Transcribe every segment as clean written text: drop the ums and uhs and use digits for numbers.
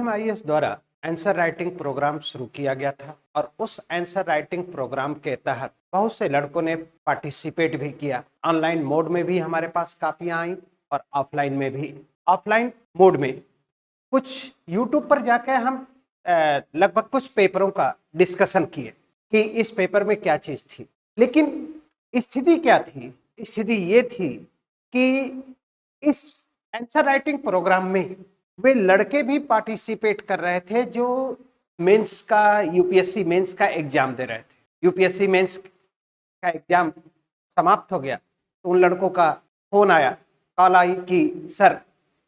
माध्यम आईएएस द्वारा answer writing program शुरू किया गया था और उस आंसर राइटिंग प्रोग्राम के तहत बहुत से लड़कों ने पार्टिसिपेट भी किया। ऑनलाइन मोड में भी हमारे पास कापियां आई और ऑफलाइन में भी। ऑफलाइन मोड में कुछ यूट्यूब पर जाकर हम लगभग कुछ पेपरों का डिस्कशन किए कि इस पेपर में क्या चीज थी, लेकिन स्थिति क्या थी? स्थिति ये थी कि इस आंसर राइटिंग प्रोग्राम में वे लड़के भी पार्टिसिपेट कर रहे थे जो मेंस का यूपीएससी मेंस का एग्जाम दे रहे थे। यूपीएससी मेंस का एग्जाम समाप्त हो गया तो उन लड़कों का फोन आया, कॉल आई कि सर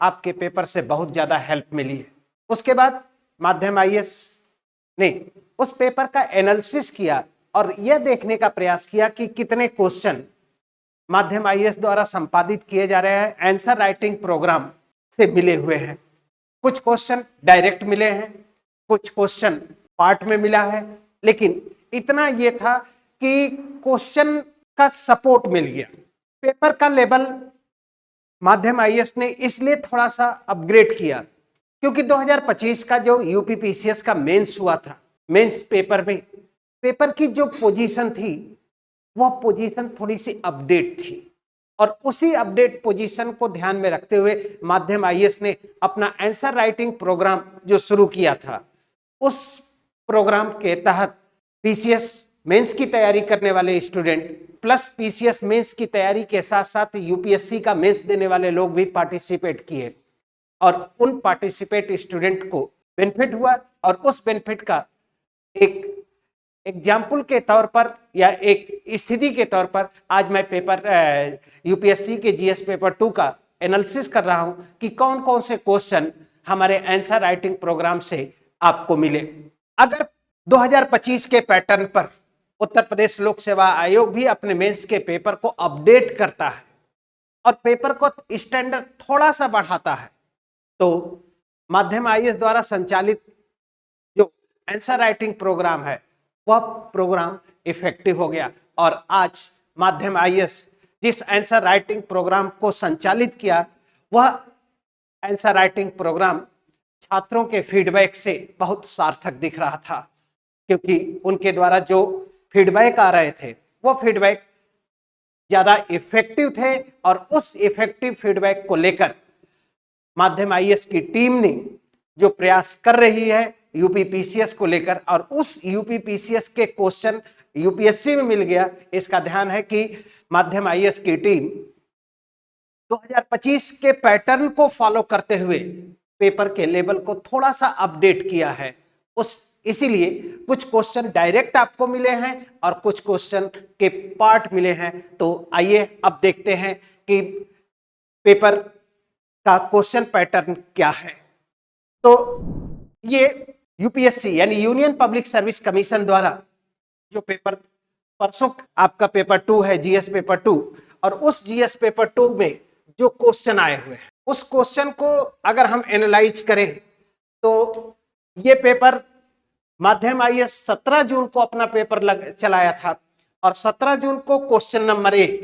आपके पेपर से बहुत ज़्यादा हेल्प मिली है। उसके बाद माध्यम आईएएस ने उस पेपर का एनालिसिस किया और यह देखने का प्रयास किया कि कितने क्वेश्चन माध्यम आईएएस द्वारा संपादित किए जा रहे हैं आंसर राइटिंग प्रोग्राम से मिले हुए हैं। कुछ क्वेश्चन डायरेक्ट मिले हैं, कुछ क्वेश्चन पार्ट में मिला है, लेकिन इतना ये था कि क्वेश्चन का सपोर्ट मिल गया। पेपर का लेवल माध्यम आईएएस ने इसलिए थोड़ा सा अपग्रेड किया क्योंकि 2025 का जो यूपीपीसीएस का मेंस हुआ था, मेंस पेपर में पेपर की जो पोजीशन थी वह पोजीशन थोड़ी सी अपडेट थी और उसी अपडेट पोजीशन को ध्यान में रखते हुए माध्यम आईएएस ने अपना आंसर राइटिंग प्रोग्राम जो शुरू किया था, उस प्रोग्राम के तहत पीसीएस मेंस की तैयारी करने वाले स्टूडेंट प्लस पीसीएस मेंस की तैयारी के साथ साथ यूपीएससी का मेंस देने वाले लोग भी पार्टिसिपेट किए और उन पार्टिसिपेट स्टूडेंट को बेनिफिट हुआ और उस बेनिफिट का एक एग्जाम्पल के तौर पर या एक स्थिति के तौर पर आज मैं पेपर यूपीएससी के जीएस पेपर 2 का एनालिसिस कर रहा हूं कि कौन कौन से क्वेश्चन हमारे आंसर राइटिंग प्रोग्राम से आपको मिले। अगर 2025 के पैटर्न पर उत्तर प्रदेश लोक सेवा आयोग भी अपने मेंस के पेपर को अपडेट करता है और पेपर को स्टैंडर्ड थोड़ा सा बढ़ाता है तो माध्यम आईएएस द्वारा संचालित जो आंसर राइटिंग प्रोग्राम है वह प्रोग्राम इफेक्टिव हो गया और आज माध्यम आईएएस जिस आंसर राइटिंग प्रोग्राम को संचालित किया वह आंसर राइटिंग प्रोग्राम छात्रों के फीडबैक से बहुत सार्थक दिख रहा था क्योंकि उनके द्वारा जो फीडबैक आ रहे थे वो फीडबैक ज्यादा इफेक्टिव थे और उस इफेक्टिव फीडबैक को लेकर माध्यम आईएएस की टीम ने जो प्रयास कर रही है यूपीपीसीएस को लेकर और उस यूपीपीसीएस के क्वेश्चन यूपीएससी में मिल गया, इसका ध्यान है कि माध्यम आईएएस की टीम 2025 के पैटर्न को फॉलो करते हुए पेपर के लेवल को थोड़ा सा अपडेट किया है। इसीलिए कुछ क्वेश्चन डायरेक्ट आपको मिले हैं और कुछ क्वेश्चन के पार्ट मिले हैं। तो आइए अब देखते हैं कि पेपर का क्वेश्चन पैटर्न क्या है। तो ये यूपीएससी यानी यूनियन पब्लिक सर्विस कमीशन द्वारा जो पेपर परसों आपका पेपर 2 है, जीएस पेपर 2, और उस जीएस पेपर 2 में जो क्वेश्चन आए हुए हैं उस क्वेश्चन को अगर हम एनालाइज करें तो ये पेपर माध्यम आईएएस 17 जून को अपना पेपर चलाया था और 17 जून को क्वेश्चन नंबर 1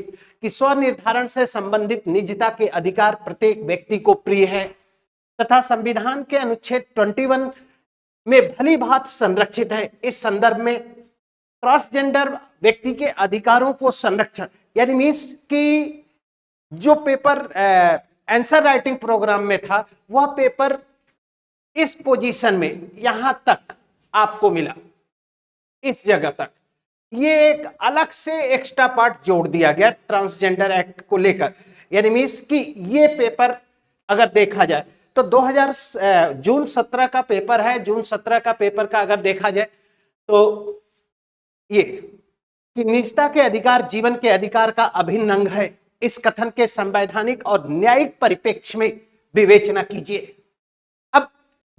कि स्वनिर्धारण से संबंधित निजता के अधिकार प्रत्येक व्यक्ति को प्रिय है तथा संविधान के अनुच्छेद 21 में भली भांति संरक्षित है। इस संदर्भ में ट्रांसजेंडर व्यक्ति के अधिकारों को संरक्षण यानी मीन्स कि जो पेपर आंसर राइटिंग प्रोग्राम में था वह पेपर इस पोजीशन में यहां तक आपको मिला, इस जगह तक। ये एक अलग से एक्स्ट्रा पार्ट जोड़ दिया गया ट्रांसजेंडर एक्ट को लेकर, यानी मीन्स कि ये पेपर अगर देखा जाए तो जून 17 का पेपर है। जून 17 का पेपर का अगर देखा जाए तो ये कि निजता के अधिकार जीवन के अधिकार का अभिन्न अंग है, इस कथन के संवैधानिक और न्यायिक परिप्रेक्ष्य में विवेचना कीजिए। अब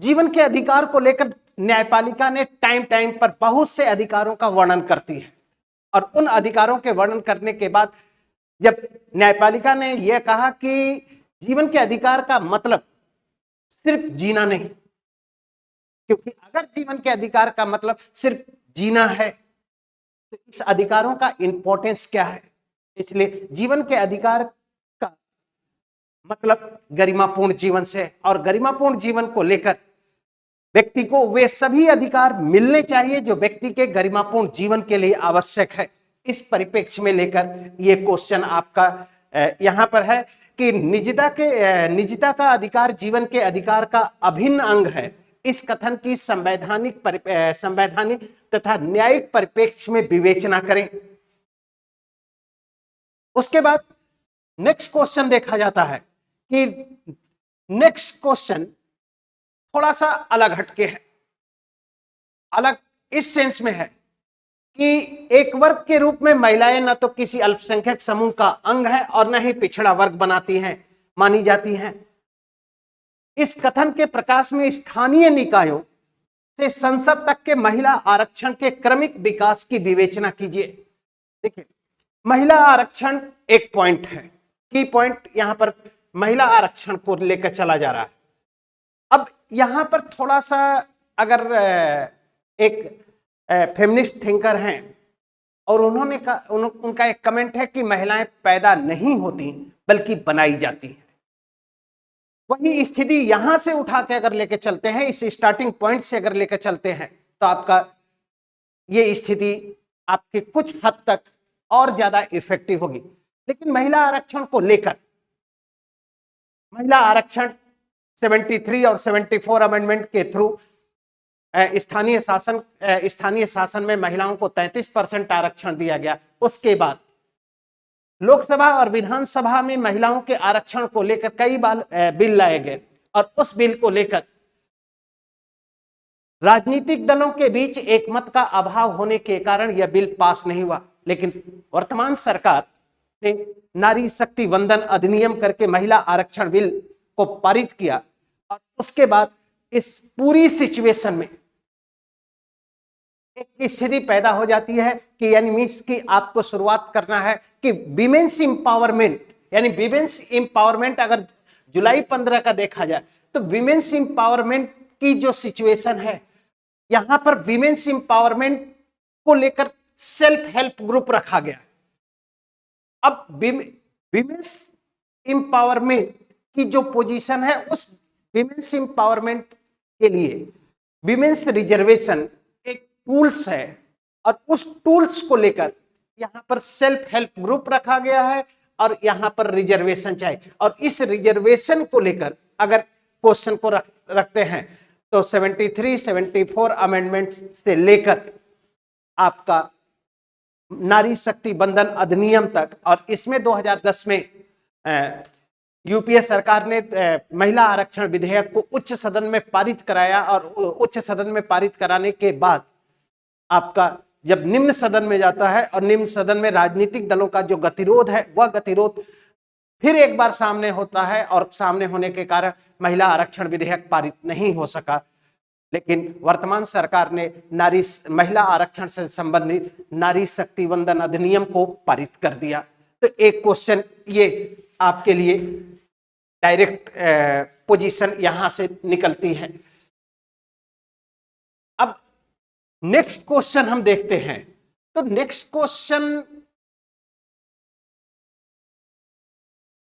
जीवन के अधिकार को लेकर न्यायपालिका ने टाइम पर बहुत से अधिकारों का वर्णन करती है और उन अधिकारों के वर्णन करने के बाद जब न्यायपालिका ने यह कहा कि जीवन के अधिकार का मतलब सिर्फ जीना नहीं, क्योंकि अगर जीवन के अधिकार का मतलब सिर्फ जीना है तो इस अधिकारों का इंपॉर्टेंस क्या है। इसलिए जीवन के अधिकार का मतलब गरिमापूर्ण जीवन से और गरिमापूर्ण जीवन को लेकर व्यक्ति को वे सभी अधिकार मिलने चाहिए जो व्यक्ति के गरिमापूर्ण जीवन के लिए आवश्यक है। इस परिप्रेक्ष्य में लेकर ये क्वेश्चन आपका यहां पर है कि निजता का अधिकार जीवन के अधिकार का अभिन्न अंग है। इस कथन की संवैधानिक तथा न्यायिक परिप्रेक्ष्य में विवेचना करें। उसके बाद नेक्स्ट क्वेश्चन देखा जाता है कि नेक्स्ट क्वेश्चन थोड़ा सा अलग हटके है। अलग इस सेंस में है कि एक वर्ग के रूप में महिलाएं न तो किसी अल्पसंख्यक समूह का अंग है और न ही पिछड़ा वर्ग बनाती हैं मानी जाती हैं। इस कथन के प्रकाश में स्थानीय निकायों से संसद तक के महिला आरक्षण के क्रमिक विकास की विवेचना कीजिए। देखिए, महिला आरक्षण एक पॉइंट है, की पॉइंट यहां पर महिला आरक्षण को लेकर चला जा रहा है। अब यहां पर थोड़ा सा अगर एक फेमिनिस्ट थिंकर हैं और उन्होंने उनका एक कमेंट है कि महिलाएं पैदा नहीं होती बल्कि बनाई जाती हैं। वही स्थिति यहां से उठा के अगर लेके चलते हैं, इस स्टार्टिंग पॉइंट से अगर लेकर चलते हैं तो आपका ये स्थिति आपके कुछ हद तक और ज्यादा इफेक्टिव होगी। लेकिन महिला आरक्षण को लेकर महिला आरक्षण 73 और 74 अमेंडमेंट के थ्रू स्थानीय शासन में महिलाओं को 33% आरक्षण दिया गया। उसके बाद लोकसभा और विधानसभा में महिलाओं के आरक्षण को लेकर कई बार बिल लाए गए और उस बिल को लेकर राजनीतिक दलों के बीच एक मत का अभाव होने के कारण यह बिल पास नहीं हुआ। लेकिन वर्तमान सरकार ने नारी शक्ति वंदन अधिनियम करके महिला आरक्षण बिल को पारित किया और उसके बाद इस पूरी सिचुएशन में एक स्थिति पैदा हो जाती है कि यानी मीन्स की आपको शुरुआत करना है कि विमेंस इंपावरमेंट, यानी विमेंस इंपावरमेंट अगर जुलाई 15 का देखा जाए तो विमेंस इंपावरमेंट की जो सिचुएशन है, यहां पर विमेंस इंपावरमेंट को लेकर सेल्फ हेल्प ग्रुप रखा गया। अब विमेंस इंपावरमेंट की जो पोजीशन है, उस विमेंस इंपावरमेंट के लिए विमेंस रिजर्वेशन एक टूल्स है और उस टूल्स को लेकर यहां पर सेल्फ हेल्प ग्रुप रखा गया है और यहां पर रिजर्वेशन चाहिए। और इस रिजर्वेशन को लेकर अगर क्वेश्चन को रखते हैं तो 73, 74 अमेंडमेंट से लेकर आपका नारी शक्ति बंधन अधिनियम तक, और इसमें 2010 में यूपीए सरकार ने महिला आरक्षण विधेयक को उच्च सदन में पारित कराया और उच्च सदन में पारित कराने के बाद आपका जब निम्न सदन में जाता है और निम्न सदन में राजनीतिक दलों का जो गतिरोध है, वह गतिरोध फिर एक बार सामने होता है और सामने होने के कारण महिला आरक्षण विधेयक पारित नहीं हो सका। लेकिन वर्तमान सरकार ने महिला आरक्षण से संबंधित नारी शक्ति वंदन अधिनियम को पारित कर दिया। तो एक क्वेश्चन ये आपके लिए डायरेक्ट पोजीशन यहां से निकलती है। अब नेक्स्ट क्वेश्चन हम देखते हैं। तो नेक्स्ट क्वेश्चन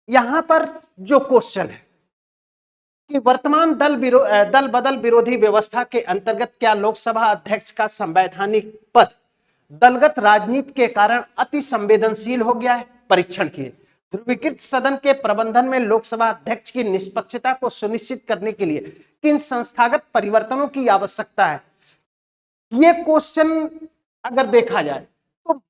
यहां पर जो क्वेश्चन है कि वर्तमान दल बदल विरोधी व्यवस्था के अंतर्गत क्या लोकसभा अध्यक्ष का संवैधानिक पद दलगत राजनीति के कारण अति संवेदनशील हो गया है? परीक्षण किए। ध्रुवीकृत सदन के प्रबंधन में लोकसभा अध्यक्ष की निष्पक्षता को सुनिश्चित करने के लिए किन संस्थागत परिवर्तनों की आवश्यकता है? यह क्वेश्चन अगर देखा जाए तो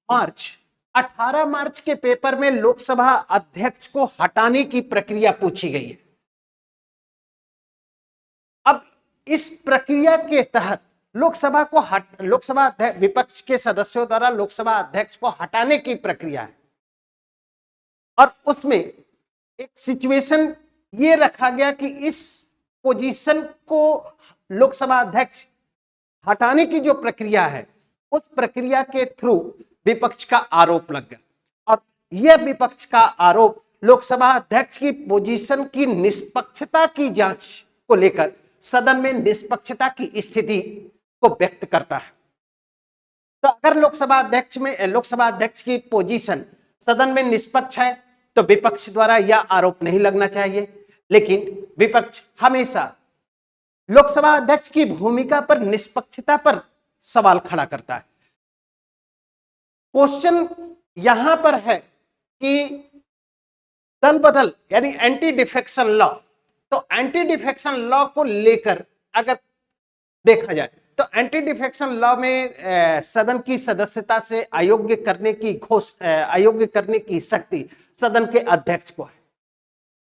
18 मार्च के पेपर में लोकसभा अध्यक्ष को हटाने की प्रक्रिया पूछी गई है। अब इस प्रक्रिया के तहत लोकसभा विपक्ष के सदस्यों द्वारा लोकसभा अध्यक्ष को हटाने की प्रक्रिया है और उसमें एक सिचुएशन ये रखा गया कि इस पोजीशन को लोकसभा अध्यक्ष हटाने की जो प्रक्रिया है, उस प्रक्रिया के थ्रू विपक्ष का आरोप लग गया और यह विपक्ष का आरोप लोकसभा अध्यक्ष की पोजीशन की निष्पक्षता की जांच को लेकर सदन में निष्पक्षता की स्थिति को व्यक्त करता है। तो अगर लोकसभा अध्यक्ष की पोजीशन सदन में निष्पक्ष है तो विपक्ष द्वारा यह आरोप नहीं लगना चाहिए। लेकिन विपक्ष हमेशा लोकसभा अध्यक्ष की भूमिका पर, निष्पक्षता पर सवाल खड़ा करता है। क्वेश्चन यहां पर है कि दल बदल यानी एंटी डिफेक्शन लॉ, तो एंटी डिफेक्शन लॉ को लेकर अगर देखा जाए तो एंटी डिफेक्शन लॉ में सदन की सदस्यता से अयोग्य करने की शक्ति सदन के अध्यक्ष को है।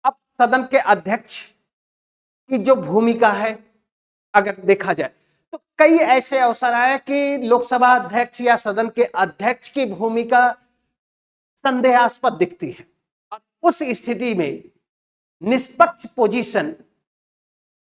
अब सदन के अध्यक्ष की जो भूमिका है अगर देखा जाए तो कई ऐसे अवसर आए कि लोकसभा अध्यक्ष या सदन के अध्यक्ष की भूमिका संदेहास्पद दिखती है और उस स्थिति में निष्पक्ष पोजीशन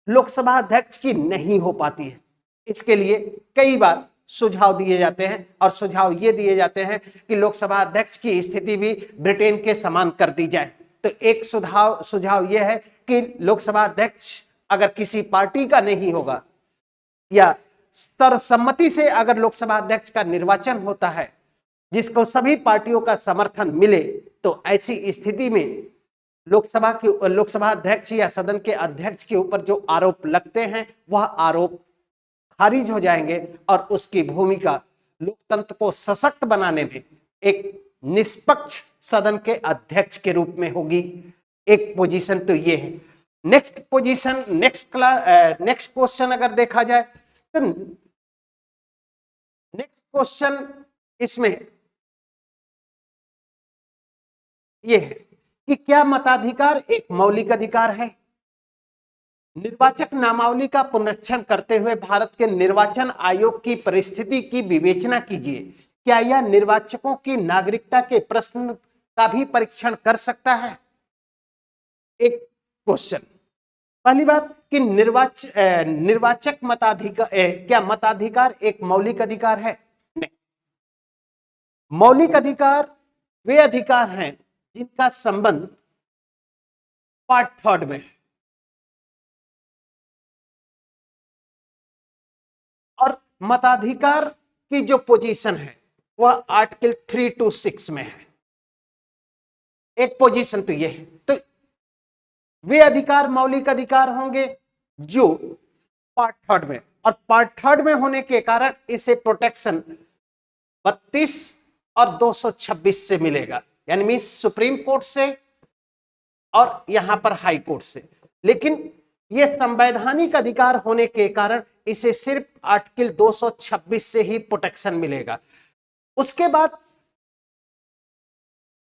लोकसभा अध्यक्ष की नहीं हो पाती है। इसके लिए कई बार सुझाव दिए जाते हैं और सुझाव ये दिए जाते हैं कि लोकसभा अध्यक्ष की स्थिति भी ब्रिटेन के समान कर दी जाए। तो एक सुझाव यह है कि लोकसभा अध्यक्ष अगर किसी पार्टी का नहीं होगा या सर्वसम्मति से अगर लोकसभा अध्यक्ष का निर्वाचन होता है जिसको सभी पार्टियों का समर्थन मिले, तो ऐसी स्थिति में लोकसभा अध्यक्ष या सदन के अध्यक्ष के ऊपर जो आरोप लगते हैं वह आरोप खारिज हो जाएंगे और उसकी भूमिका लोकतंत्र को सशक्त बनाने में एक निष्पक्ष सदन के अध्यक्ष के रूप में होगी। एक पोजीशन तो ये है। नेक्स्ट पोजीशन, नेक्स्ट क्वेश्चन अगर देखा जाए तो नेक्स्ट क्वेश्चन इसमें यह है कि क्या मताधिकार एक मौलिक अधिकार है? निर्वाचक नामावली का पुनरीक्षण करते हुए भारत के निर्वाचन आयोग की परिस्थिति की विवेचना कीजिए। क्या यह निर्वाचकों की नागरिकता के प्रश्न का भी परीक्षण कर सकता है? एक क्वेश्चन। पहली बात कि निर्वाचक मताधिकार, क्या मताधिकार एक मौलिक अधिकार है? नहीं। मौलिक अधिकार वे अधिकार हैं जिनका संबंध पार्ट 3 में है और मताधिकार की जो पोजीशन है वह आर्टिकल 3 to 6 में है। एक पोजीशन तो यह है। तो वे अधिकार मौलिक अधिकार होंगे जो पार्ट 3 में, और पार्ट 3 में होने के कारण इसे प्रोटेक्शन 32 और 226 से मिलेगा, यानी मीन सुप्रीम कोर्ट से और यहां पर हाई कोर्ट से। लेकिन यह संवैधानिक अधिकार होने के कारण इसे सिर्फ आर्टिकल 226 से ही प्रोटेक्शन मिलेगा। उसके बाद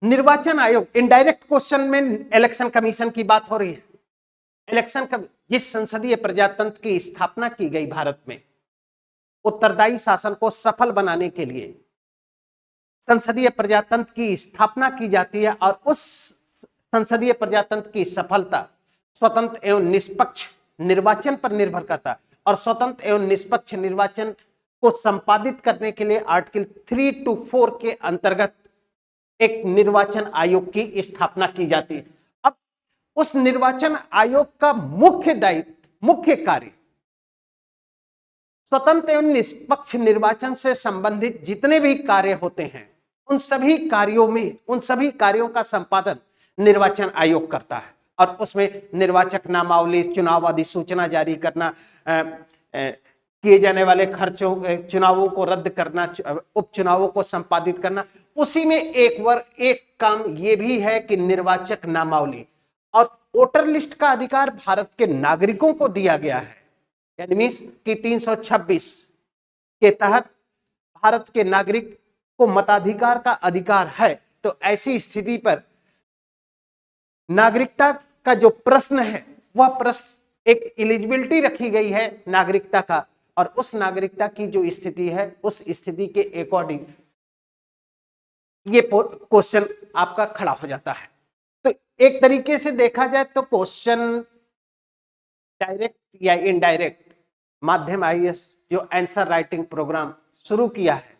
निर्वाचन आयोग, इनडायरेक्ट क्वेश्चन में इलेक्शन कमीशन की बात हो रही है। जिस संसदीय प्रजातंत्र की स्थापना की गई भारत में उत्तरदायी शासन को सफल बनाने के लिए संसदीय प्रजातंत्र की स्थापना की जाती है और उस संसदीय प्रजातंत्र की सफलता स्वतंत्र एवं निष्पक्ष निर्वाचन पर निर्भर करता है। और स्वतंत्र एवं निष्पक्ष निर्वाचन को संपादित करने के लिए आर्टिकल 3 to 4 के अंतर्गत एक निर्वाचन आयोग की स्थापना की जाती है। अब उस निर्वाचन आयोग का मुख्य दायित्व, मुख्य कार्य स्वतंत्र एवं निष्पक्ष निर्वाचन से संबंधित जितने भी कार्य होते हैं उन सभी कार्यों का संपादन निर्वाचन आयोग करता है। और उसमें निर्वाचक नामावली, चुनाव अधिसूचना जारी करना, किए जाने वाले खर्चों, चुनावों को रद्द करना, उपचुनावों को संपादित करना। उसी में एक काम ये भी है कि निर्वाचक नामावली और वोटर लिस्ट का अधिकार भारत के नागरिकों को दिया गया है, यानी मीन्स कि 326 के तहत भारत के नागरिक को मताधिकार का अधिकार है। तो ऐसी स्थिति पर नागरिकता का जो प्रश्न है वह प्रश्न एक एलिजिबिलिटी रखी गई है नागरिकता का, और उस नागरिकता की जो स्थिति है उस स्थिति के अकॉर्डिंग ये क्वेश्चन आपका खड़ा हो जाता है। तो एक तरीके से देखा जाए तो क्वेश्चन डायरेक्ट या इनडायरेक्ट माध्यम आईएएस जो आंसर राइटिंग प्रोग्राम शुरू किया है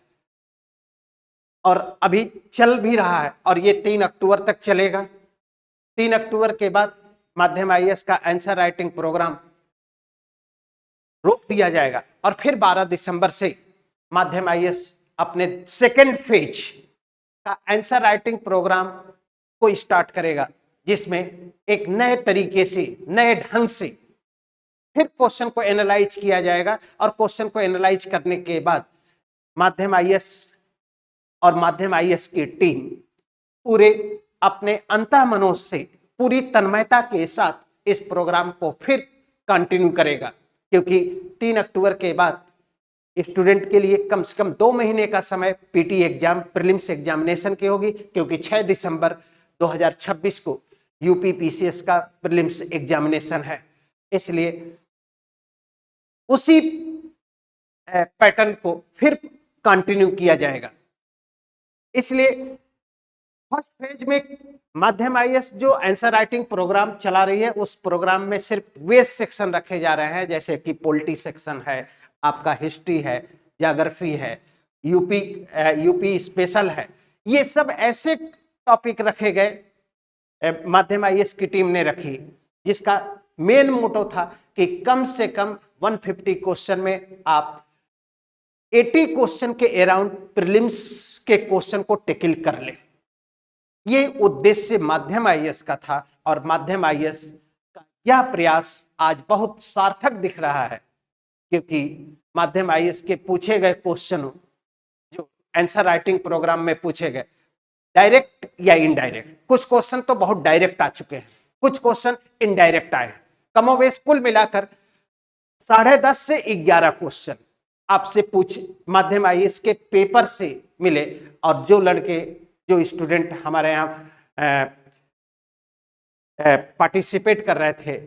और अभी चल भी रहा है और ये 3 अक्टूबर तक चलेगा। 3 अक्टूबर के बाद माध्यम आईएएस का आंसर राइटिंग प्रोग्राम रोक दिया जाएगा और फिर 12 दिसंबर से माध्यम आईएएस अपने सेकेंड फेज का आंसर राइटिंग प्रोग्राम को स्टार्ट करेगा, जिसमें एक नए तरीके से, नए ढंग से फिर क्वेश्चन को एनालाइज किया जाएगा और क्वेश्चन को एनालाइज करने के बाद माध्यम आईएएस और माध्यम आईएएस की टीम पूरे अपने अंतःमनों से पूरी तन्मयता के साथ इस प्रोग्राम को फिर कंटिन्यू करेगा, क्योंकि 3 अक्टूबर के बाद स्टूडेंट के लिए कम से कम 2 महीने का समय पीटी एग्जाम प्रीलिम्स एग्जामिनेशन की होगी, क्योंकि 6 दिसंबर 2026 को यूपी पीसीएस का प्रीलिम्स एग्जामिनेशन है। इसलिए उसी पैटर्न को फिर कंटिन्यू किया जाएगा। इसलिए फर्स्ट फेज में माध्यम आईएएस जो आंसर राइटिंग प्रोग्राम चला रही है, उस प्रोग्राम में सिर्फ वे सेक्शन रखे जा रहे हैं, जैसे कि पॉलिटी सेक्शन है, आपका हिस्ट्री है, ज्योग्राफी है, यूपी स्पेशल है। ये सब ऐसे टॉपिक रखे गए, माध्यम आईएएस की टीम ने रखी, जिसका मेन मोटो था कि कम से कम 150 क्वेश्चन में आप 80 क्वेश्चन के अराउंड प्रीलिम्स के क्वेश्चन को टेकल कर ले। ये उद्देश्य माध्यम आईएएस का था और माध्यम आईएएस का यह प्रयास आज बहुत सार्थक दिख रहा है, क्योंकि माध्यम आईएएस के पूछे गए क्वेश्चन जो आंसर राइटिंग प्रोग्राम में पूछे गए, डायरेक्ट या इनडायरेक्ट, कुछ क्वेश्चन तो बहुत डायरेक्ट आ चुके हैं, कुछ क्वेश्चन इनडायरेक्ट आए हैं। कमोवेश कुल मिलाकर 10.5 से 11 क्वेश्चन आपसे माध्यम आईएएस के पेपर से मिले। और जो स्टूडेंट हमारे यहाँ पार्टिसिपेट कर रहे थे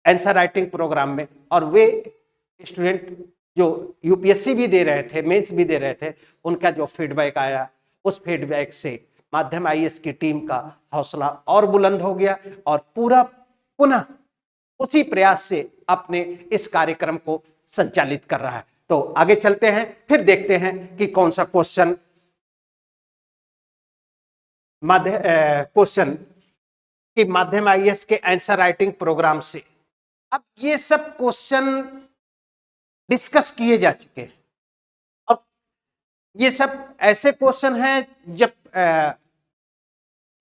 आंसर राइटिंग प्रोग्राम में, और वे स्टूडेंट जो यूपीएससी भी दे रहे थे, मेंस भी दे रहे थे, उनका जो फीडबैक आया, उस फीडबैक से माध्यम आईएएस की टीम का हौसला और बुलंद हो गया और पूरा पुनः उसी प्रयास से अपने इस कार्यक्रम को संचालित कर रहा है। तो आगे चलते हैं, फिर देखते हैं कि कौन सा क्वेश्चन कि माध्यम आईएएस के आंसर राइटिंग प्रोग्राम से अब ये सब क्वेश्चन डिस्कस किए जा चुके हैं। अब ये सब ऐसे क्वेश्चन हैं, जब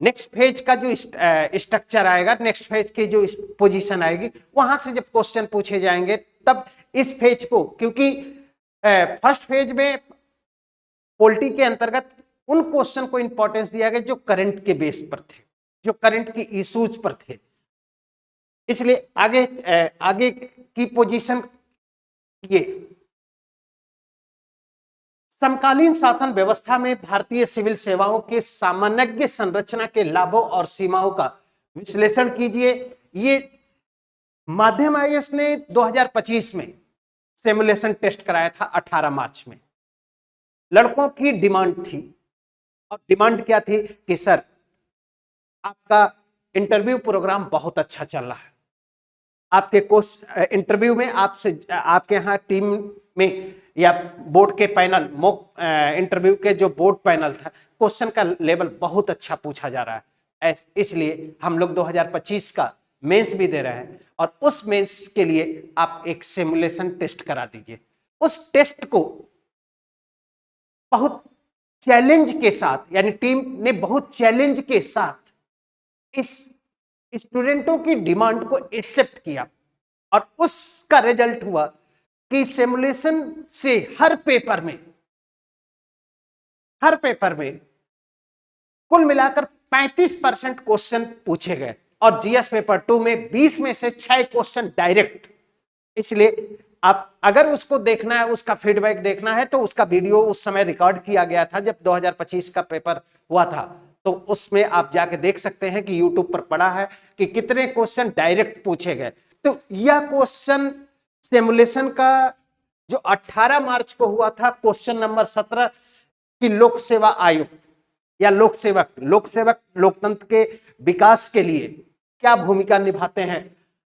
नेक्स्ट फेज का जो स्ट्रक्चर आएगा, नेक्स्ट फेज की जो पोजीशन आएगी, वहां से जब क्वेश्चन पूछे जाएंगे, तब इस फेज को, क्योंकि फर्स्ट फेज में पॉलिटी के अंतर्गत उन क्वेश्चन को इंपॉर्टेंस दिया गया जो करंट के बेस पर थे, जो करंट की इश्यूज पर थे। इसलिए आगे की पोजीशन ये समकालीन शासन व्यवस्था में भारतीय सिविल सेवाओं के सामान्य संरचना के लाभों और सीमाओं का विश्लेषण कीजिए। ये माध्यम आईएएस ने 2025 में सिमुलेशन टेस्ट कराया था 18 मार्च में। लड़कों की डिमांड थी, और डिमांड क्या थी कि सर आपका इंटरव्यू प्रोग्राम बहुत अच्छा चल रहा है, आपके इंटरव्यू में आपके यहाँ टीम में या बोर्ड के पैनल, मॉक इंटरव्यू के जो बोर्ड पैनल था, क्वेश्चन का लेवल बहुत अच्छा पूछा जा रहा है। इसलिए हम लोग 2025 का मेंस भी दे रहे हैं, और उस मेंस के लिए आप एक सिमुलेशन टेस्ट करा दीजिए। उस टेस्ट को बहुत चैलेंज के साथ, यानी टीम ने बहुत चैलेंज के साथ इस स्टूडेंटों की डिमांड को एक्सेप्ट किया, और उसका रिजल्ट हुआ कि सिमुलेशन से हर पेपर में कुल मिलाकर 35% क्वेश्चन पूछे गए, और जीएस पेपर 2 में 20 में से 6 क्वेश्चन डायरेक्ट। इसलिए आप अगर उसको देखना है, उसका फीडबैक देखना है, तो उसका वीडियो उस समय रिकॉर्ड किया गया था जब 2025 का पेपर हुआ था, तो उसमें आप जाके देख सकते हैं कि यूट्यूब पर पड़ा है कि कितने क्वेश्चन डायरेक्ट पूछे गए। तो यह क्वेश्चन सिमुलेशन का जो 18 मार्च को हुआ था, क्वेश्चन नंबर 17 की लोक सेवा आयोग या लोक सेवक लोकतंत्र के विकास के लिए क्या भूमिका निभाते हैं।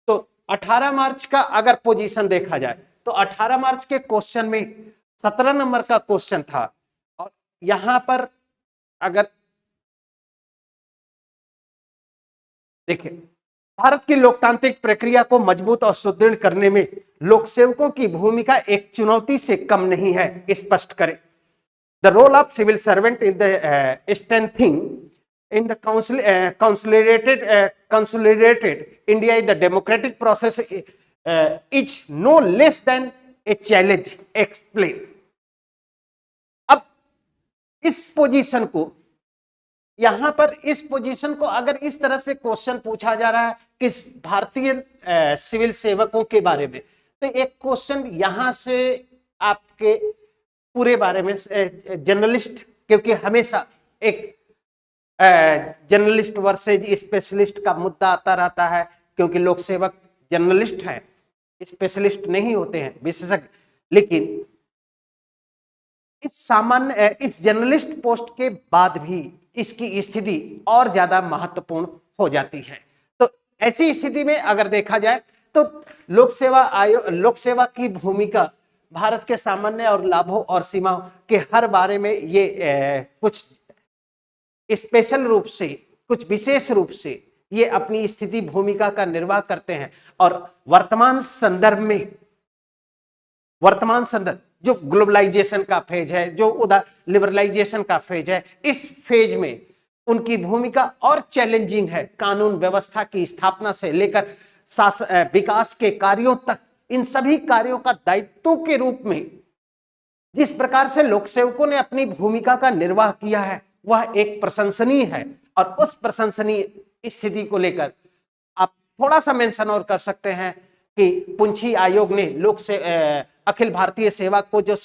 तो 18 मार्च का अगर पोजीशन देखा जाए, तो 18 मार्च के क्वेश्चन में 17 नंबर का क्वेश्चन था, और यहां पर अगर देखिए, भारत की लोकतांत्रिक प्रक्रिया को मजबूत और सुदृढ़ करने में लोकसेवकों की भूमिका एक चुनौती से कम नहीं है, स्पष्ट करें। The role of civil servant in the strengthening in the consolidated India, the democratic process is no less than a challenge. Explain. अब इस पोजीशन को, यहां पर इस पोजीशन को अगर इस तरह से क्वेश्चन पूछा जा रहा है कि भारतीय सिविल सेवकों के बारे में, तो एक क्वेश्चन यहां से आपके पूरे बारे में जर्नलिस्ट, क्योंकि हमेशा एक जर्नलिस्ट वर्सेज स्पेशलिस्ट का मुद्दा आता रहता है, क्योंकि लोक सेवक जर्नलिस्ट हैं, स्पेशलिस्ट नहीं होते हैं, विशेषज्ञ। लेकिन इस जर्नलिस्ट पोस्ट के बाद भी इसकी स्थिति और ज्यादा महत्वपूर्ण हो जाती है। तो ऐसी स्थिति में अगर देखा जाए तो लोक सेवा की भूमिका भारत के सामान्य और लाभों और सीमाओं के हर बारे में ये कुछ स्पेशल रूप से, कुछ विशेष रूप से ये अपनी स्थिति भूमिका का निर्वाह करते हैं। और वर्तमान संदर्भ जो ग्लोबलाइजेशन का फेज है, जो लिबरलाइजेशन का फेज है, इस फेज में उनकी भूमिका और चैलेंजिंग है। कानून व्यवस्था की स्थापना से लेकर विकास के कार्यों तक, इन सभी कार्यों का दायित्व के रूप में जिस प्रकार से लोक सेवकों ने अपनी भूमिका का निर्वाह किया है वह एक प्रशंसनीय है। और उस प्रशंसनीय स्थिति को लेकर आप थोड़ा सा मेंशन और कर सकते हैं कि पुंछी आयोग ने अखिल भारतीय सेवा को जो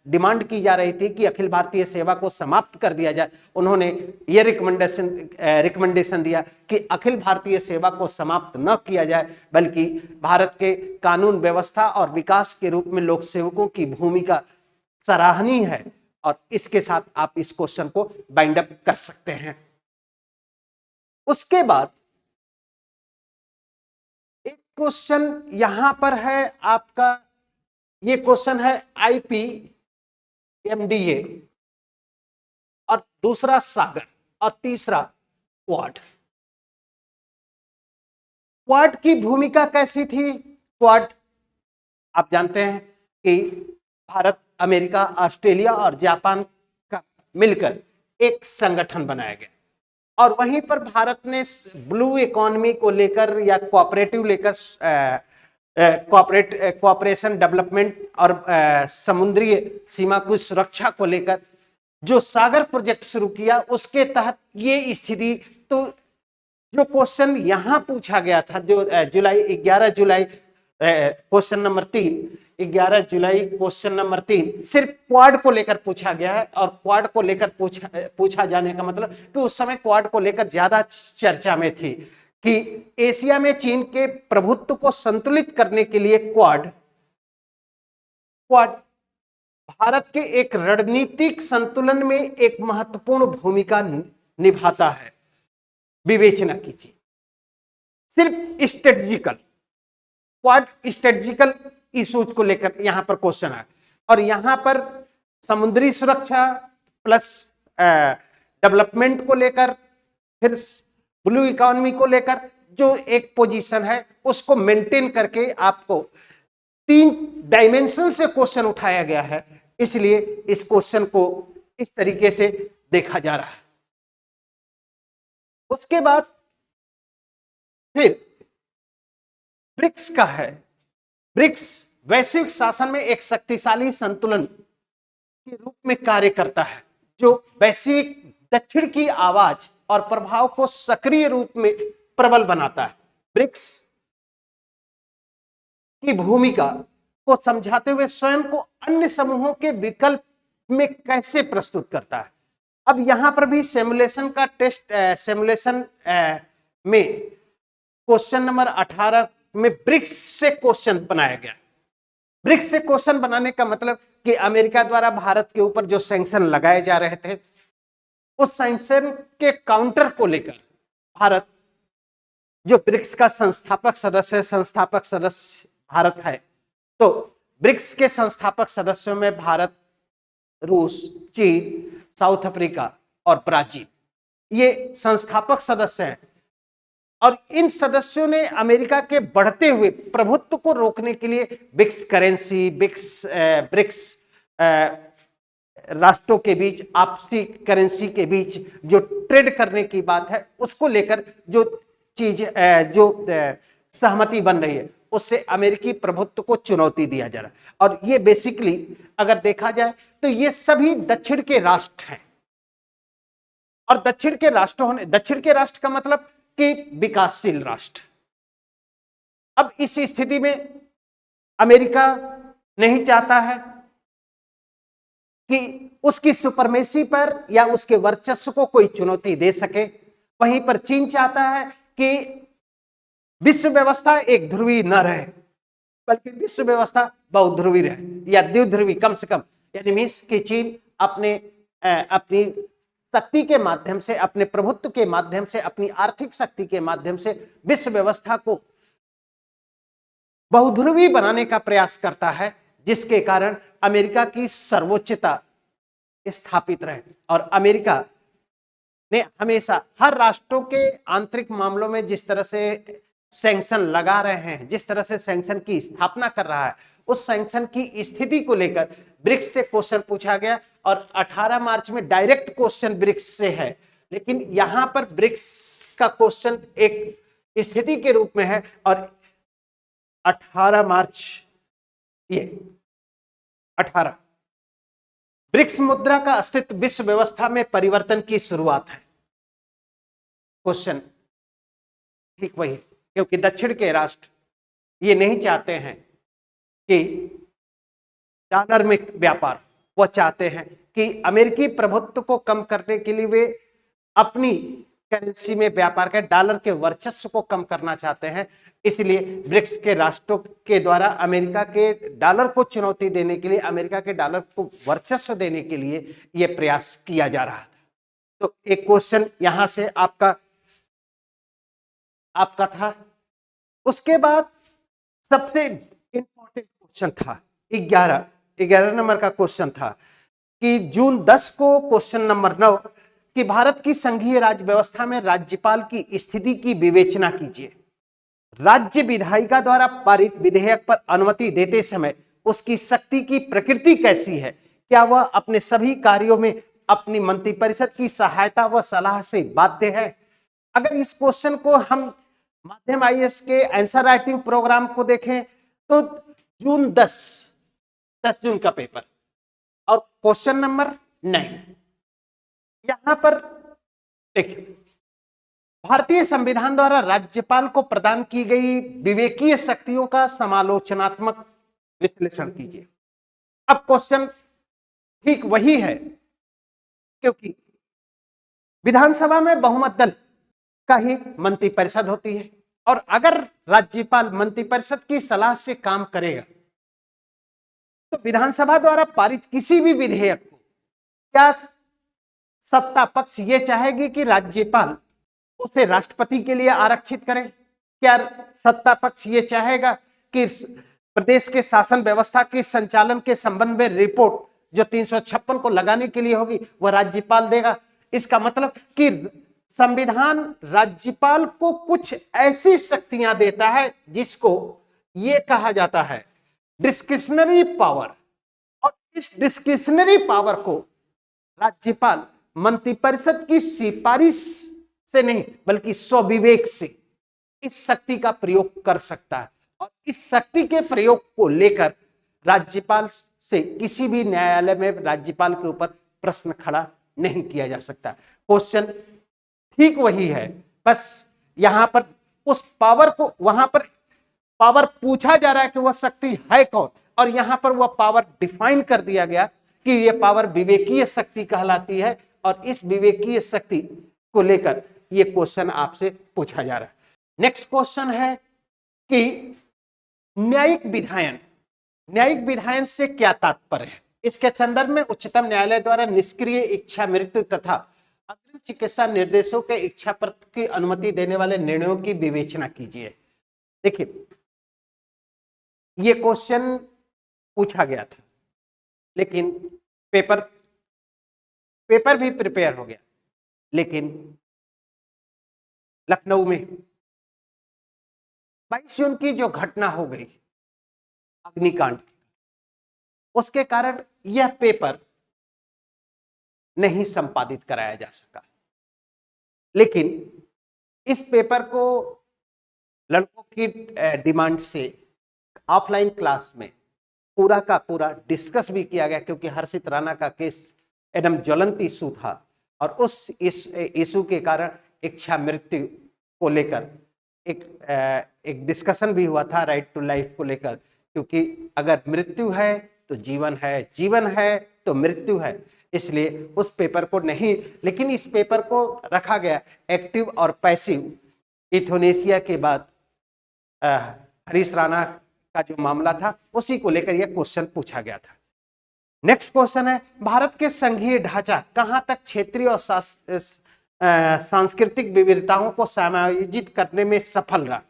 डिमांड की जा रही थी कि अखिल भारतीय सेवा को समाप्त कर दिया जाए, उन्होंने ये रिकमेंडेशन दिया कि अखिल भारतीय सेवा को समाप्त न किया जाए, बल्कि भारत के कानून व्यवस्था और विकास के रूप में लोक सेवकों की भूमिका सराहनीय है। और इसके साथ आप इस क्वेश्चन को बाइंड अप कर सकते हैं। उसके बाद एक क्वेश्चन यहां पर है आपका, ये क्वेश्चन है IPMDA, और दूसरा सागर, और तीसरा क्वाड। क्वाड की भूमिका कैसी थी? क्वाड आप जानते हैं कि भारत, अमेरिका, ऑस्ट्रेलिया और जापान का मिलकर एक संगठन बनाया गया, और वहीं पर भारत ने ब्लू इकोनॉमी को लेकर या कोऑपरेटिव लेकर कोऑपरेशन डेवलपमेंट और समुद्री सीमा की सुरक्षा को लेकर जो सागर प्रोजेक्ट शुरू किया, उसके तहत ये स्थिति। तो जो क्वेश्चन यहां पूछा गया था, जो 11 जुलाई क्वेश्चन नंबर 3 सिर्फ क्वाड को लेकर पूछा गया है। और क्वाड को लेकर पूछा जाने का मतलब कि उस समय क्वाड को लेकर ज्यादा चर्चा में थी कि एशिया में चीन के प्रभुत्व को संतुलित करने के लिए क्वाड भारत के एक रणनीतिक संतुलन में एक महत्वपूर्ण भूमिका निभाता है। विवेचना कीजिए, सिर्फ स्ट्रेटजिकल इश्यूज को लेकर यहां पर क्वेश्चन है, और यहां पर समुद्री सुरक्षा प्लस डेवलपमेंट को लेकर, फिर ब्लू इकोनॉमी को लेकर जो एक पोजीशन है उसको मेंटेन करके आपको 3 डायमेंशन से क्वेश्चन उठाया गया है। इसलिए इस क्वेश्चन को इस तरीके से देखा जा रहा है। उसके बाद फिर ब्रिक्स का है। ब्रिक्स वैश्विक शासन में एक शक्तिशाली संतुलन के रूप में कार्य करता है, जो वैश्विक दक्षिण की आवाज और प्रभाव को सक्रिय रूप में प्रबल बनाता है। ब्रिक्स की भूमिका को समझाते हुए स्वयं को अन्य समूहों के विकल्प में कैसे प्रस्तुत करता है। अब यहां पर भी सिमुलेशन का टेस्ट, सिमुलेशन में क्वेश्चन नंबर 18 में ब्रिक्स से क्वेश्चन बनाया गया। ब्रिक्स से क्वेश्चन बनाने का मतलब कि अमेरिका द्वारा भारत के ऊपर जो सैंक्शन लगाए जा रहे थे, उस सैंक्शन के काउंटर को लेकर भारत, जो ब्रिक्स का संस्थापक सदस्य भारत है, तो ब्रिक्स के संस्थापक सदस्यों में भारत, रूस, चीन, साउथ अफ्रीका और ब्राजील, ये संस्थापक सदस्य हैं। और इन सदस्यों ने अमेरिका के बढ़ते हुए प्रभुत्व को रोकने के लिए ब्रिक्स करेंसी, ब्रिक्स राष्ट्रों के बीच, आपसी करेंसी के बीच जो ट्रेड करने की बात है, उसको लेकर जो चीज सहमति बन रही है, उससे अमेरिकी प्रभुत्व को चुनौती दिया जा रहा है। और ये बेसिकली अगर देखा जाए तो ये सभी दक्षिण के राष्ट्र हैं। और दक्षिण के राष्ट्र का मतलब कि विकासशील राष्ट्र। अब इस स्थिति में अमेरिका नहीं चाहता है कि उसकी सुपरमेसी पर या उसके वर्चस्व को कोई चुनौती दे सके। वहीं पर चीन चाहता है कि विश्व व्यवस्था एक ध्रुवी न रहे, बल्कि विश्व व्यवस्था बहुध्रुवी रहे या द्विध्रुवी कम से कम। यानी मीन्स कि चीन अपनी शक्ति के माध्यम से, अपने प्रभुत्व के माध्यम से, अपनी आर्थिक शक्ति के माध्यम से विश्व व्यवस्था को बहुध्रुवी बनाने का प्रयास करता है, जिसके कारण अमेरिका की सर्वोच्चता स्थापित रहे। और अमेरिका ने हमेशा हर राष्ट्रों के आंतरिक मामलों में जिस तरह से सैंक्शन लगा रहे हैं, जिस तरह से सैंक्शन की स्थापना कर रहा है, उस सैंक्शन की स्थिति को लेकर ब्रिक्स से क्वेश्चन पूछा गया। और 18 मार्च में डायरेक्ट क्वेश्चन ब्रिक्स से है, लेकिन यहां पर ब्रिक्स का क्वेश्चन एक स्थिति के रूप में है। और 18 मार्च, ये 18 ब्रिक्स मुद्रा का अस्तित्व विश्व व्यवस्था में परिवर्तन की शुरुआत है। क्वेश्चन ठीक वही, क्योंकि दक्षिण के राष्ट्र ये नहीं चाहते हैं कि डॉलर में व्यापार, वो चाहते हैं कि अमेरिकी प्रभुत्व को कम करने के लिए वे अपनी करेंसी में व्यापार कर डॉलर के वर्चस्व को कम करना चाहते हैं। इसलिए ब्रिक्स के राष्ट्रों के द्वारा अमेरिका के डॉलर को चुनौती देने के लिए, अमेरिका के डॉलर को वर्चस्व देने के लिए यह प्रयास किया जा रहा था। तो एक क्वेश्चन यहां से आपका था। उसके बाद सबसे इंपॉर्टेंट क्वेश्चन था 11 नंबर का क्वेश्चन था कि जून 10 को क्वेश्चन नंबर 9 कि भारत की संघीय राज्य व्यवस्था में राज्यपाल की स्थिति की विवेचना कीजिए। राज्य विधायिका द्वारा पारित विधेयक पर अनुमति देते समय उसकी शक्ति की प्रकृति कैसी है? क्या वह अपने सभी कार्यों में अपनी मंत्रिपरिषद की सहायता व सलाह से बाध्य है? अगर इस क्वेश्चन को हम माध्यम आईएएस के आंसर राइटिंग प्रोग्राम को देखें तो जून 10 जून का पेपर और क्वेश्चन नंबर 9, यहां पर देखिए, भारतीय संविधान द्वारा राज्यपाल को प्रदान की गई विवेकीय शक्तियों का समालोचनात्मक विश्लेषण कीजिए। अब क्वेश्चन ठीक वही है, क्योंकि विधानसभा में बहुमत दल का ही मंत्रिपरिषद होती है, और अगर राज्यपाल मंत्रिपरिषद की सलाह से काम करेगा तो विधानसभा द्वारा पारित किसी भी विधेयक को क्या सत्ता पक्ष ये चाहेगी कि राज्यपाल उसे राष्ट्रपति के लिए आरक्षित करे? क्या सत्ता पक्ष ये चाहेगा कि प्रदेश के शासन व्यवस्था के संचालन के संबंध में रिपोर्ट जो 356 को लगाने के लिए होगी वह राज्यपाल देगा? इसका मतलब कि संविधान राज्यपाल को कुछ ऐसी शक्तियां देता है जिसको यह कहा जाता है डिस्क्रिशनरी पावर, और इस डिस्क्रिशनरी पावर को राज्यपाल मंत्रिपरिषद की सिफारिश से नहीं बल्कि स्वविवेक से इस शक्ति का प्रयोग कर सकता है। और इस शक्ति के प्रयोग को लेकर राज्यपाल से किसी भी न्यायालय में राज्यपाल के ऊपर प्रश्न खड़ा नहीं किया जा सकता। क्वेश्चन ठीक वही है, बस यहां पर उस पावर को, वहां पर पावर पूछा जा रहा है कि वह शक्ति है कौन, और यहां पर वह पावर डिफाइन कर दिया गया कि यह पावर विवेकीय शक्ति कहलाती है। और इस विवेकीय शक्ति को लेकर यह क्वेश्चन आपसे पूछा जा रहा है। नेक्स्ट क्वेश्चन है कि न्यायिक विधायन से क्या तात्पर्य है? इसके संदर्भ में उच्चतम न्यायालय द्वारा निष्क्रिय इच्छा मृत्यु तथा अग्रिम चिकित्सा निर्देशों के इच्छा पत्र की अनुमति देने वाले निर्णयों की विवेचना कीजिए। देखिए, ये क्वेश्चन पूछा गया था, लेकिन पेपर भी प्रिपेयर हो गया, लेकिन लखनऊ में 22 जून की जो घटना हो गई अग्निकांड, उसके कारण यह पेपर नहीं संपादित कराया जा सका। लेकिन इस पेपर को लड़कों की डिमांड से ऑफलाइन क्लास में पूरा का पूरा डिस्कस भी किया गया, क्योंकि हर्षित राणा का केस एकदम ज्वलंत इशू था और उस इशू के कारण इच्छा मृत्यु को लेकर एक डिस्कशन भी हुआ था, राइट टू लाइफ को लेकर, क्योंकि अगर मृत्यु है तो जीवन है, जीवन है तो मृत्यु है। इसलिए उस पेपर को नहीं, लेकिन इस पेपर को रखा गया एक्टिव और पैसिव इथोनेशिया के बाद हरीश राणा का जो मामला था उसी को लेकर यह क्वेश्चन पूछा गया था। नेक्स्ट क्वेश्चन है, भारत के संघीय ढांचा कहां तक क्षेत्रीय और सांस्कृतिक विविधताओं को समायोजित करने में सफल रहा?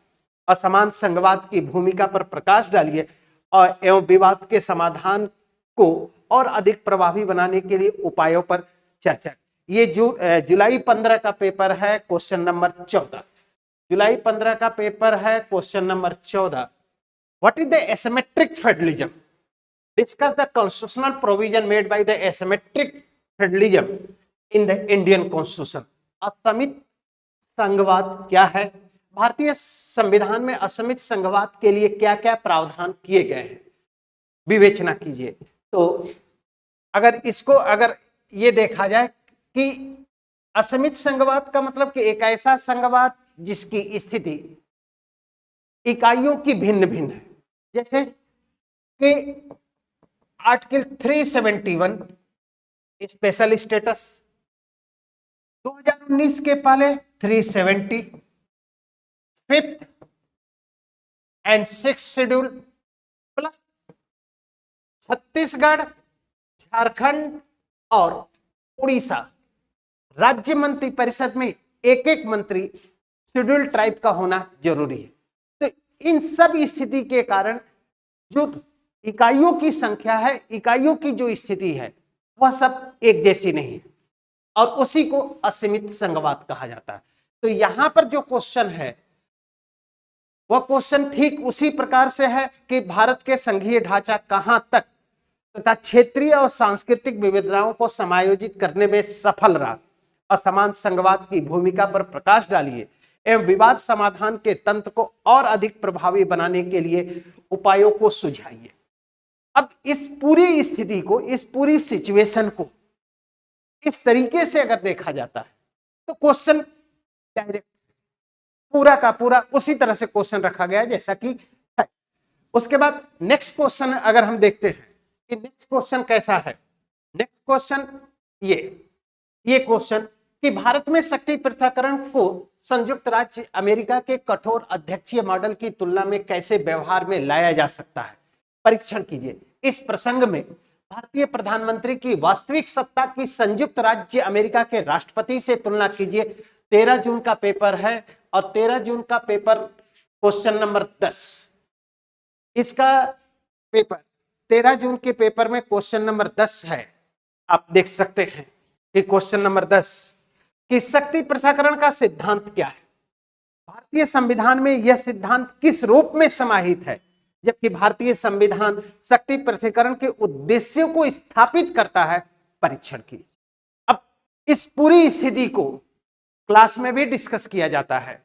असमान संघवाद की भूमिका पर प्रकाश डालिए और एवं विवाद के समाधान को और अधिक प्रभावी बनाने के लिए उपायों पर चर्चा। ये जुलाई 15 का पेपर है, क्वेश्चन नंबर 14। जुलाई 15 का पेपर है, question number 14। What is the asymmetric federalism? Discuss the constitutional provision made by the asymmetric federalism in the Indian constitution. असमित संघवाद क्या है? भारतीय संविधान में असमित संघवाद के लिए क्या क्या प्रावधान किए गए हैं, विवेचना कीजिए। तो अगर ये देखा जाए कि असमित संघवाद का मतलब कि एक ऐसा संघवाद जिसकी स्थिति इकाइयों की भिन्न भिन्न है, जैसे कि आर्टिकल 371 स्पेशल स्टेटस, 2019 के पहले 370, 5th and 6th schedule plus Chhattisgarh, Jharkhand और उड़ीसा राज्य मंत्री परिषद में एक एक मंत्री शेड्यूल ट्राइब का होना जरूरी है। तो इन सब स्थिति के कारण जो इकाइयों की संख्या है, इकाइयों की जो स्थिति है वह सब एक जैसी नहीं है और उसी को असीमित संघवाद कहा जाता है। तो यहां पर जो क्वेश्चन है वह क्वेश्चन ठीक उसी प्रकार से है कि भारत के संघीय ढांचा कहां तक तथा क्षेत्रीय और सांस्कृतिक विविधताओं को समायोजित करने में सफल रहा। असमान संघवाद की भूमिका पर प्रकाश डालिए एवं विवाद समाधान के तंत्र को और अधिक प्रभावी बनाने के लिए उपायों को सुझाइए। अब इस पूरी स्थिति को, इस पूरी सिचुएशन को इस तरीके से अगर देखा जाता है तो क्वेश्चन डायरेक्ट पूरा का पूरा उसी तरह से क्वेश्चन रखा गया जैसा कि है। उसके बाद नेक्स्ट क्वेश्चन अगर हम देखते हैं कि नेक्स्ट क्वेश्चन कैसा है, नेक्स्ट क्वेश्चन ये क्वेश्चन कि भारत में शक्ति पृथक्करण को संयुक्त राज्य अमेरिका के कठोर अध्यक्षीय मॉडल की तुलना में कैसे व्यवहार में लाया जा सकता है, परीक्षण कीजिए। इस प्रसंग में भारतीय प्रधानमंत्री की वास्तविक सत्ता की संयुक्त राज्य अमेरिका के राष्ट्रपति से तुलना कीजिए। 13 जून का पेपर है और 13 जून का पेपर क्वेश्चन नंबर 10, इसका पेपर 13 जून के पेपर में क्वेश्चन नंबर 10 है। आप देख सकते हैं कि क्वेश्चन नंबर 10 कि शक्ति पृथक्करण का सिद्धांत क्या है, भारतीय संविधान में यह सिद्धांत किस रूप में समाहित है, जबकि भारतीय संविधान शक्ति पृथक्करण के उद्देश्यों को स्थापित करता है, परीक्षण की। अब इस पूरी स्थिति को क्लास में भी डिस्कस किया जाता है।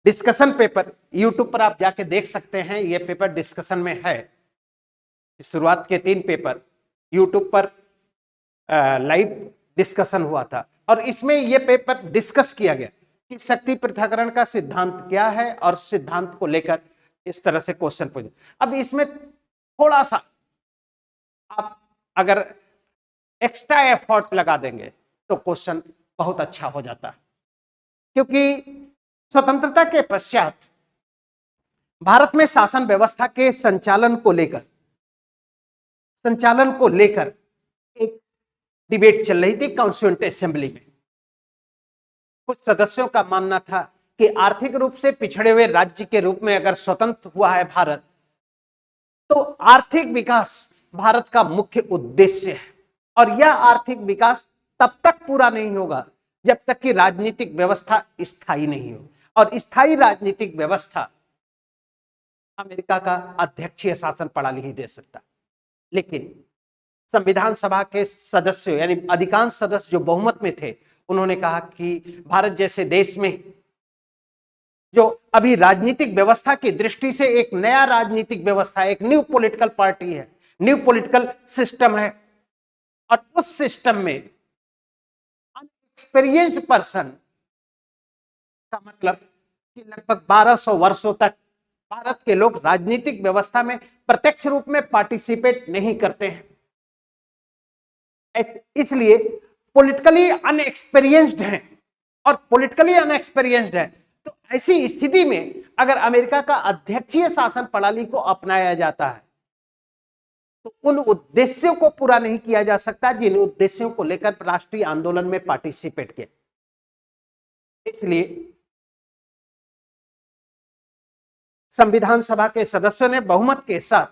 डिस्कशन पेपर यूट्यूब पर आप जाके देख सकते हैं, यह पेपर डिस्कशन में है। शुरुआत के 3 पेपर यूट्यूब पर लाइव डिस्कशन हुआ था और इसमें यह पेपर डिस्कस किया गया कि शक्ति पृथक्करण का सिद्धांत क्या है और सिद्धांत को लेकर इस तरह से क्वेश्चन पूछे। अब इसमें थोड़ा सा आप अगर एक्स्ट्रा एफर्ट लगा देंगे तो क्वेश्चन बहुत अच्छा हो जाता है, क्योंकि स्वतंत्रता के पश्चात भारत में शासन व्यवस्था के संचालन को लेकर एक डिबेट चल रही थी कॉन्स्टिट्यूएंट असेंबली में। कुछ सदस्यों का मानना था कि आर्थिक रूप से पिछड़े हुए राज्य के रूप में अगर स्वतंत्र हुआ है भारत, तो आर्थिक विकास भारत का मुख्य उद्देश्य है और यह आर्थिक विकास तब तक पूरा नहीं होगा जब तक कि राजनीतिक व्यवस्था स्थायी नहीं हो, और स्थायी राजनीतिक व्यवस्था अमेरिका का अध्यक्षीय शासन प्रणाली ही दे सकता। लेकिन संविधान सभा के सदस्यों यानी अधिकांश सदस्य जो बहुमत में थे, उन्होंने कहा कि भारत जैसे देश में जो अभी राजनीतिक व्यवस्था की दृष्टि से एक नया राजनीतिक व्यवस्था, एक न्यू पॉलिटिकल पार्टी है, न्यू पॉलिटिकल सिस्टम है, और उस सिस्टम में अनएक्सपीरियंस्ड पर्सन का मतलब कि लगभग 1200 वर्षों तक भारत के लोग राजनीतिक व्यवस्था में प्रत्यक्ष रूप में पार्टिसिपेट नहीं करते हैं, इसलिए पॉलिटिकली अनएक्सपीरियंस्ड हैं। और पॉलिटिकली अनएक्सपीरियंस्ड है तो ऐसी स्थिति में अगर अमेरिका का अध्यक्षीय शासन प्रणाली को अपनाया जाता है तो उन उद्देश्यों को पूरा नहीं किया जा सकता जिन उद्देश्यों को लेकर राष्ट्रीय आंदोलन में पार्टिसिपेट किया। इसलिए संविधान सभा के सदस्यों ने बहुमत के साथ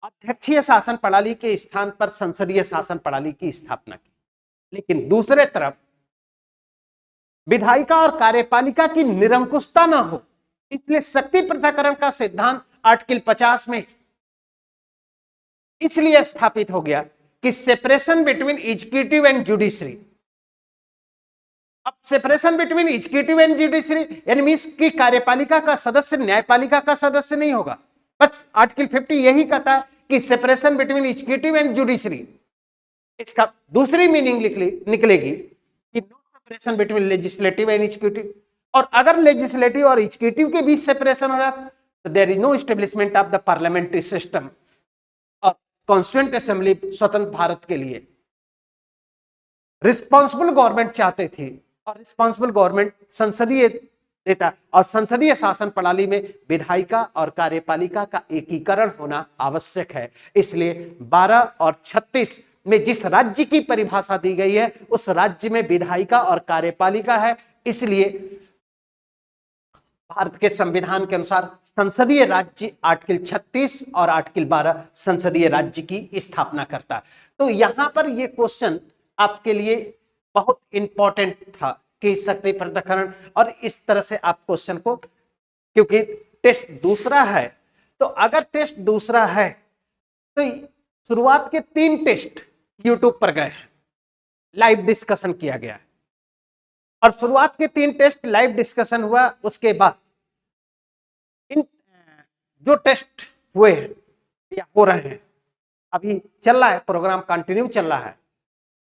अध्यक्षीय शासन प्रणाली के स्थान पर संसदीय शासन प्रणाली की स्थापना की। लेकिन दूसरे तरफ विधायिका और कार्यपालिका की निरंकुशता न हो, इसलिए शक्ति पृथक्करण का सिद्धांत आर्टिकल 50 में इसलिए स्थापित हो गया कि separation between executive and judiciary. अब separation between executive and judiciary यानी मींस की कार्यपालिका का सदस्य न्यायपालिका का सदस्य नहीं होगा। बस आर्टिकल 50 यही कहता है कि separation between executive and judiciary. इसका दूसरी मीनिंग निकलेगी कि no separation between legislative and executive, और अगर लेजिस्लेटिव और एग्जीक्यूटिव के बीच सेपरेशन हो जाता तो there is no establishment of the parliamentary system और कॉन्स्टिट्यूएंट असेंबली स्वतंत्र भारत के लिए। रिस्पॉन्सिबल गवर्नमेंट चाहते थे और रिस्पॉन्सिबल गवर्नमेंट संसदीय देता, और संसदीय शासन प्रणाली में विधायिका और कार्यपालिका का एकीकरण होना आवश्यक है। इसलिए 12 और 36 में जिस राज्य की परिभाषा दी गई है उस राज्य में विधायिका और कार्यपालिका है। इसलिए भारत के संविधान के अनुसार संसदीय राज्य आर्टिकल 36 और आर्टिकल 12 संसदीय राज्य की स्थापना करता है। तो यहां पर यह क्वेश्चन आपके लिए बहुत इंपॉर्टेंट था कि शक्ति पृथक्करण, और इस तरह से आप क्वेश्चन को, क्योंकि टेस्ट दूसरा है, तो अगर टेस्ट दूसरा है तो शुरुआत के 3 टेस्ट यूट्यूब पर गए हैं, लाइव डिस्कशन किया गया है, और शुरुआत के 3 टेस्ट लाइव डिस्कशन हुआ। उसके बाद इन जो टेस्ट हुए हैं या हो रहे हैं, अभी चल रहा है, प्रोग्राम कंटिन्यू चल रहा है,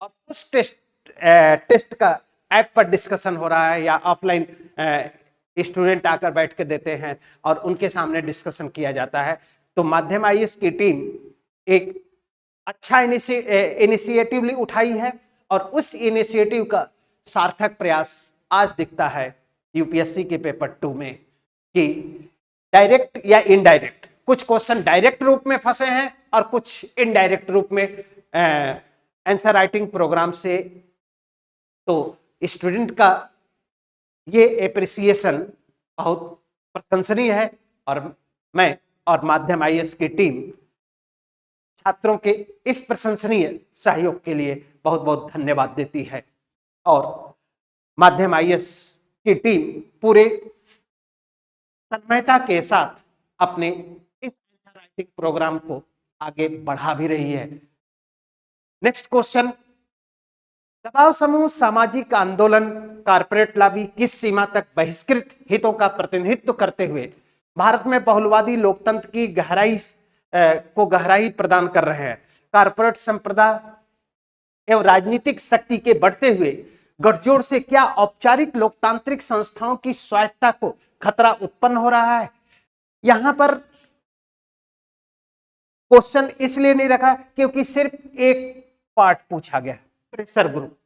और उस टेस्ट का ऐप पर डिस्कशन हो रहा है या ऑफलाइन स्टूडेंट आकर बैठ के देते हैं और उनके सामने डिस्कशन किया जाता है। तो माध्यम आईएएस की टीम एक अच्छा इनिशिएटिव उठाई है, और उस इनिशिएटिव का सार्थक प्रयास आज दिखता है यूपीएससी के पेपर 2 में कि डायरेक्ट या इनडायरेक्ट, कुछ क्वेश्चन डायरेक्ट रूप में फंसे हैं और कुछ इनडायरेक्ट रूप में आंसर राइटिंग प्रोग्राम से। तो स्टूडेंट का ये एप्रिसिएशन बहुत प्रशंसनीय है, और मैं और माध्यम आईएएस की टीम छात्रों के इस प्रशंसनीय सहयोग के लिए बहुत बहुत धन्यवाद देती है। और माध्यम आईएएस की टीम पूरे तन्मयता के साथ अपने इस आंसर राइटिंग प्रोग्राम को आगे बढ़ा भी रही है। नेक्स्ट क्वेश्चन, दबाव समूह सामाजिक आंदोलन कारपोरेट लॉबी किस सीमा तक बहिष्कृत हितों का प्रतिनिधित्व करते हुए भारत में बहुलवादी लोकतंत्र की गहराई प्रदान कर रहे हैं। कारपोरेट संप्रदाय एवं राजनीतिक शक्ति के बढ़ते हुए गठजोड़ से क्या औपचारिक लोकतांत्रिक संस्थाओं की स्वायत्तता को खतरा उत्पन्न हो रहा है? यहां पर क्वेश्चन इसलिए नहीं रखा क्योंकि सिर्फ एक पार्ट पूछा गया है, प्रेशर ग्रुप,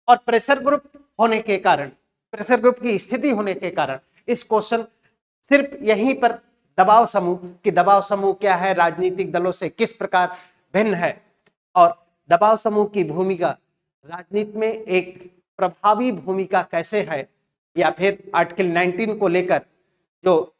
और प्रेशर ग्रुप होने के कारण, प्रेशर ग्रुप की स्थिति होने के कारण इस क्वेश्चन सिर्फ यहीं पर दबाव समूह कि दबाव समूह क्या है, राजनीतिक दलों से किस प्रकार भिन्न है, और दबाव समूह की भूमिका राजनीति में एक प्रभावी भूमिका कैसे है, या फिर आर्टिकल 19 को लेकर जो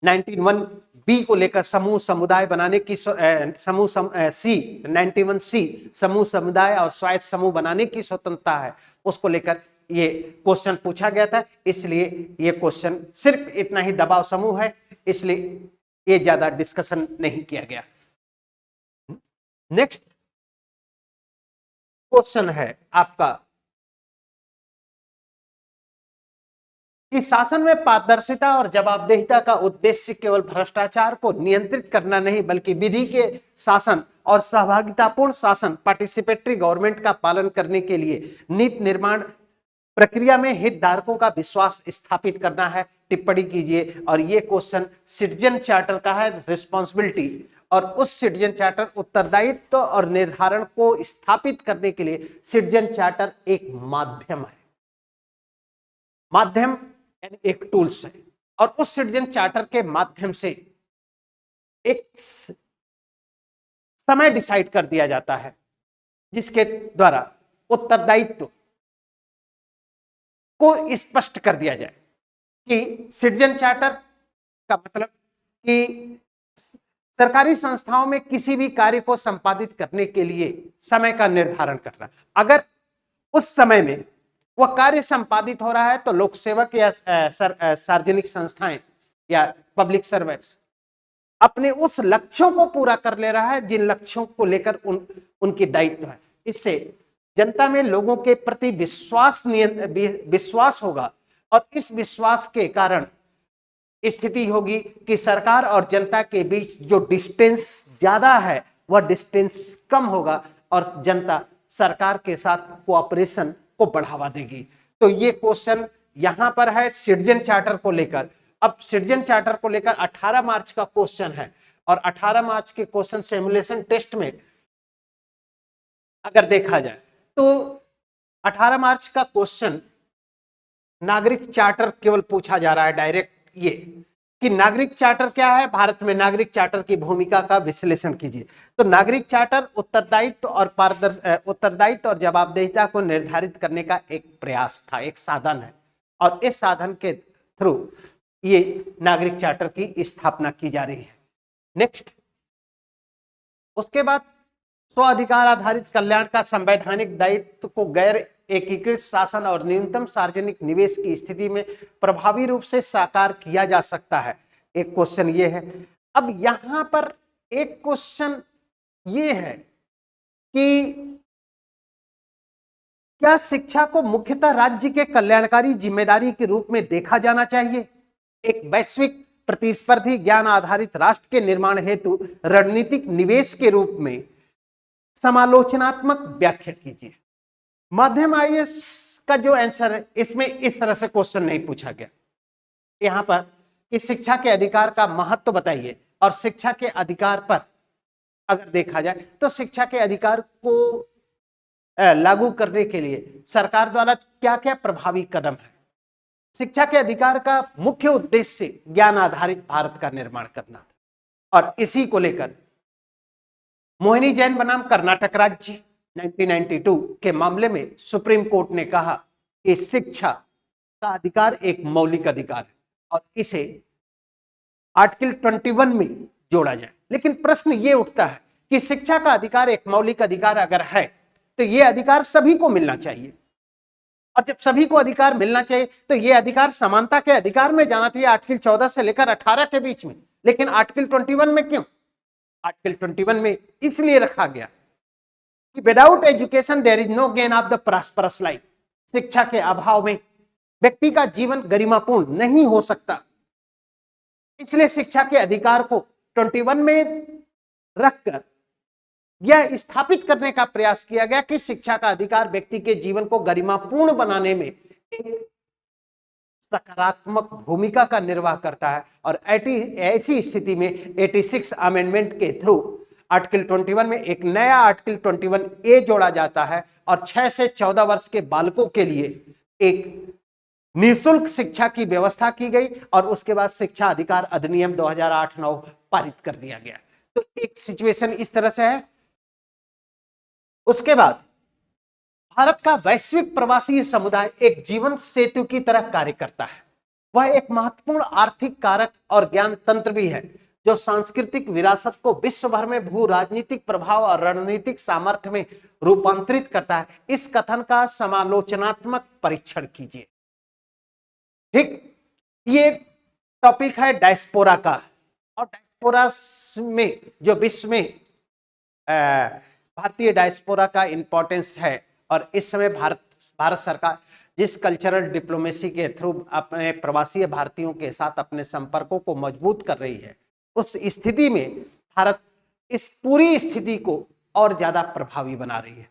91B को लेकर समूह समुदाय बनाने की सी 91C समूह समुदाय और स्वायत्त समूह बनाने की स्वतंत्रता है, उसको लेकर ये क्वेश्चन पूछा गया था। इसलिए ये क्वेश्चन सिर्फ इतना ही दबाव समूह है, इसलिए ये ज्यादा डिस्कशन नहीं किया गया। नेक्स्ट क्वेश्चन है आपका कि शासन में पारदर्शिता और जवाबदेहिता का उद्देश्य केवल भ्रष्टाचार को नियंत्रित करना नहीं बल्कि विधि के शासन और सहभागितापूर्ण शासन पार्टिसिपेटरी गवर्नमेंट का पालन करने के लिए नीति निर्माण प्रक्रिया में हितधारकों का विश्वास स्थापित करना है। टिप्पणी कीजिए। और ये क्वेश्चन सिटीजन चार्टर का है, रिस्पॉन्सिबिलिटी, और उस सिटीजन चार्टर उत्तरदायित्व और निर्धारण को स्थापित करने के लिए सिटीजन चार्टर एक माध्यम है, माध्यम यानी एक टूल्स है। और उस सिटीजन चार्टर के माध्यम से एक समय डिसाइड कर दिया जाता है जिसके द्वारा उत्तरदायित्व को स्पष्ट कर दिया जाए कि सिटीजन चार्टर का मतलब कि सरकारी संस्थाओं में किसी भी कार्य को संपादित करने के लिए समय का निर्धारण करना। अगर उस समय में वह कार्य संपादित हो रहा है तो लोक सेवक या सार्वजनिक संस्थाएं या पब्लिक सर्वेंट्स अपने उस लक्ष्यों को पूरा कर ले रहा है जिन लक्ष्यों को लेकर उनकी दायित्व है। इससे जनता में लोगों के प्रति विश्वास होगा और इस विश्वास के कारण स्थिति होगी कि सरकार और जनता के बीच जो डिस्टेंस ज्यादा है वह डिस्टेंस कम होगा और जनता सरकार के साथ कोऑपरेशन को बढ़ावा देगी। तो ये क्वेश्चन यहां पर है सिटीजन चार्टर को लेकर। अब सिटीजन चार्टर को लेकर 18 मार्च का क्वेश्चन है और 18 मार्च के क्वेश्चन सिमुलेशन टेस्ट में अगर देखा जाए तो 18 मार्च का क्वेश्चन नागरिक चार्टर केवल पूछा जा रहा है डायरेक्ट, ये कि नागरिक चार्टर क्या है, भारत में नागरिक चार्टर की भूमिका का विश्लेषण कीजिए। तो नागरिक चार्टर उत्तरदायित्व और जवाबदेहिता को निर्धारित करने का एक प्रयास था, एक साधन है, और इस साधन के थ्रू ये नागरिक चार्टर की स्थापना की जा रही है। नेक्स्ट, उसके बाद स्व अधिकार आधारित कल्याण का संवैधानिक दायित्व को गैर एकीकृत शासन और न्यूनतम सार्वजनिक निवेश की स्थिति में प्रभावी रूप से साकार किया जा सकता है। एक क्वेश्चन ये है। अब यहां पर एक क्वेश्चन ये है कि क्या शिक्षा को मुख्यतः राज्य के कल्याणकारी जिम्मेदारी के रूप में देखा जाना चाहिए? एक वैश्विक प्रतिस्पर्धी ज्ञान आधारित राष्ट्र के निर्माण हेतु रणनीतिक निवेश के रूप में समालोचनात्मक व्याख्या कीजिए। माध्यम आईएएस का जो आंसर है इसमें इस तरह से क्वेश्चन नहीं पूछा गया यहां पर कि शिक्षा के अधिकार का महत्व बताइए, और शिक्षा के अधिकार पर अगर देखा जाए तो शिक्षा के अधिकार को लागू करने के लिए सरकार द्वारा क्या क्या प्रभावी कदम है। शिक्षा के अधिकार का मुख्य उद्देश्य ज्ञान आधारित भारत का निर्माण करना था, और इसी को लेकर मोहिनी जैन बनाम कर्नाटक राज्य 1992 के मामले में सुप्रीम कोर्ट ने कहा कि शिक्षा का अधिकार एक मौलिक अधिकार है और इसे आर्टिकल 21 में जोड़ा जाए। लेकिन प्रश्न ये उठता है कि शिक्षा का अधिकार एक मौलिक अधिकार अगर है तो ये अधिकार सभी को मिलना चाहिए, और जब सभी को अधिकार मिलना चाहिए तो ये अधिकार समानता के अधिकार में जाना चाहिए आर्टिकल 14 से लेकर 18 के बीच में। लेकिन आर्टिकल 21 में क्यों? आर्टिकल 21 में इसलिए रखा गया कि without education there is no gain of the prosperous life. शिक्षा के अभाव में व्यक्ति का जीवन गरिमापूर्ण नहीं हो सकता। इसलिए शिक्षा के अधिकार को 21 में रखकर यह स्थापित करने का प्रयास किया गया कि शिक्षा का अधिकार व्यक्ति के जीवन को गरिमापूर्ण बनाने में एक सकारात्मक भूमिका का निर्वाह करता है। और ऐसी स्थिति में 86 अमेंडमेंट के थ्रू आर्टिकल 21 में एक नया आर्टिकल 21A जोड़ा जाता है और 6 से 14 वर्ष के बालकों के लिए एक निःशुल्क शिक्षा की व्यवस्था की गई, और उसके बाद शिक्षा अधिकार अधिनियम 2008-9 पारित कर दिया गया। तो एक सिचुएशन इस तरह से है। उसके बाद भारत का वैश्विक प्रवासी समुदाय एक जीवन सेतु की तरह कार्य करता है। वह एक महत्वपूर्ण आर्थिक कारक और ज्ञान तंत्र भी है जो सांस्कृतिक विरासत को विश्व भर में भू राजनीतिक प्रभाव और रणनीतिक सामर्थ्य में रूपांतरित करता है। इस कथन का समालोचनात्मक परीक्षण कीजिए। ठीक, ये टॉपिक है डायस्पोरा का, और डायस्पोरा में जो विश्व में भारतीय डायस्पोरा का इम्पोर्टेंस है और इस समय भारत सरकार जिस कल्चरल डिप्लोमेसी के थ्रू अपने प्रवासी भारतीयों के साथ अपने संपर्कों को मजबूत कर रही है, उस स्थिति में भारत इस पूरी स्थिति को और ज्यादा प्रभावी बना रही है।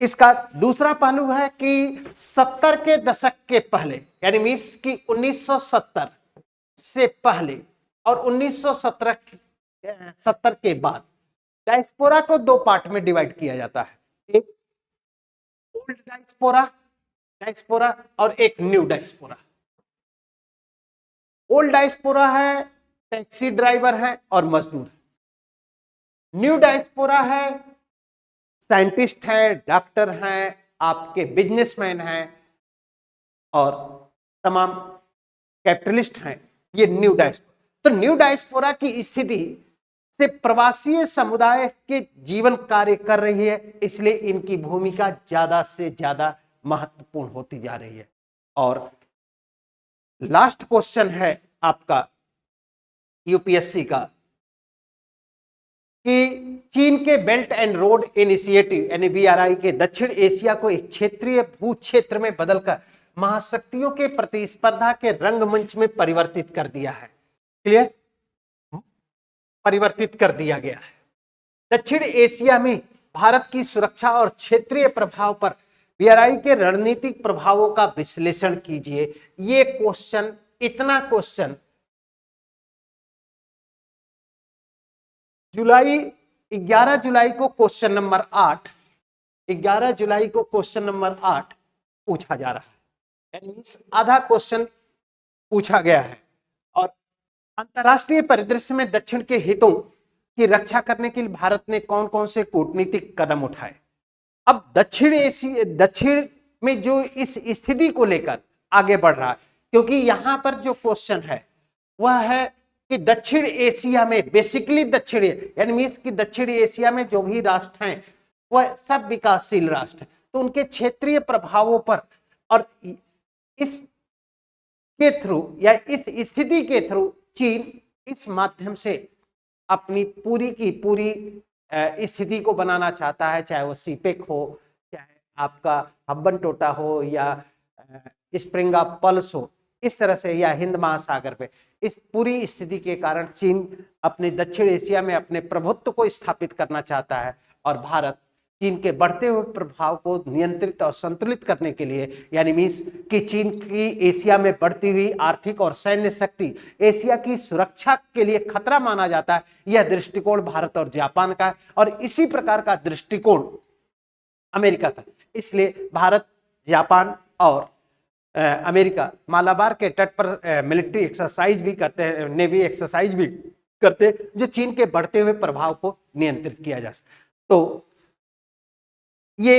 इसका दूसरा पहलू है कि 70 के दशक के पहले यानी मीन्स कि 1970 से पहले और 1970 के बाद डायस्पोरा को दो पार्ट में डिवाइड किया जाता है, एक ओल्ड डायस्पोरा और एक न्यू डायस्पोरा। ओल्ड डायस्पोरा है टैक्सी ड्राइवर है और मजदूर, न्यू डायस्पोरा है साइंटिस्ट है, डॉक्टर हैं, आपके बिजनेसमैन हैं और तमाम कैपिटलिस्ट हैं, ये न्यू डायस्पोरा। तो न्यू डायस्पोरा की स्थिति से प्रवासी समुदाय के जीवन कार्य कर रही है, इसलिए इनकी भूमिका ज्यादा से ज्यादा महत्वपूर्ण होती जा रही है। और लास्ट क्वेश्चन है आपका यूपीएससी का कि चीन के बेल्ट एंड रोड इनिशिएटिव यानी BRI के दक्षिण एशिया को एक क्षेत्रीय भू क्षेत्र में बदलकर महाशक्तियों के प्रतिस्पर्धा के रंगमंच में परिवर्तित कर दिया है। क्लियर? परिवर्तित कर दिया गया है। दक्षिण एशिया में भारत की सुरक्षा और क्षेत्रीय प्रभाव पर BRI के रणनीतिक प्रभावों का विश्लेषण कीजिए। ये क्वेश्चन, इतना क्वेश्चन 11 जुलाई को क्वेश्चन नंबर 8 11 जुलाई को क्वेश्चन नंबर 8 पूछा जा रहा है, यानी आधा क्वेश्चन पूछा गया है। और अंतरराष्ट्रीय परिदृश्य में दक्षिण के हितों की रक्षा करने के लिए भारत ने कौन कौन से कूटनीतिक कदम उठाए। अब दक्षिण में जो इस स्थिति को लेकर आगे बढ़ रहा है, क्योंकि यहां पर जो क्वेश्चन है वह है कि दक्षिण एशिया में बेसिकली दक्षिण यानी मीन्स कि दक्षिण एशिया में जो भी राष्ट्र हैं वह सब विकासशील राष्ट्र हैं, तो उनके क्षेत्रीय प्रभावों पर और इस के थ्रू या इस स्थिति के थ्रू चीन इस माध्यम से अपनी पूरी की पूरी स्थिति को बनाना चाहता है, चाहे वो सीपेक हो, चाहे आपका हब्बन टोटा हो या स्प्रिंग ऑफ पल्स हो, इस तरह से, या हिंद महासागर पे। इस पूरी स्थिति के कारण चीन अपने दक्षिण एशिया में अपने प्रभुत्व को स्थापित करना चाहता है और भारत चीन के बढ़ते हुए प्रभाव को नियंत्रित और संतुलित करने के लिए, यानी मीन्स कि चीन की एशिया में बढ़ती हुई आर्थिक और सैन्य शक्ति एशिया की सुरक्षा के लिए खतरा माना जाता है। यह दृष्टिकोण भारत और जापान का है और इसी प्रकार का दृष्टिकोण अमेरिका का। इसलिए भारत, जापान और अमेरिका मालाबार के तट पर मिलिट्री एक्सरसाइज भी करते हैं, नेवी एक्सरसाइज भी करते हैं, जो चीन के बढ़ते हुए प्रभाव को नियंत्रित किया जा सके। तो ये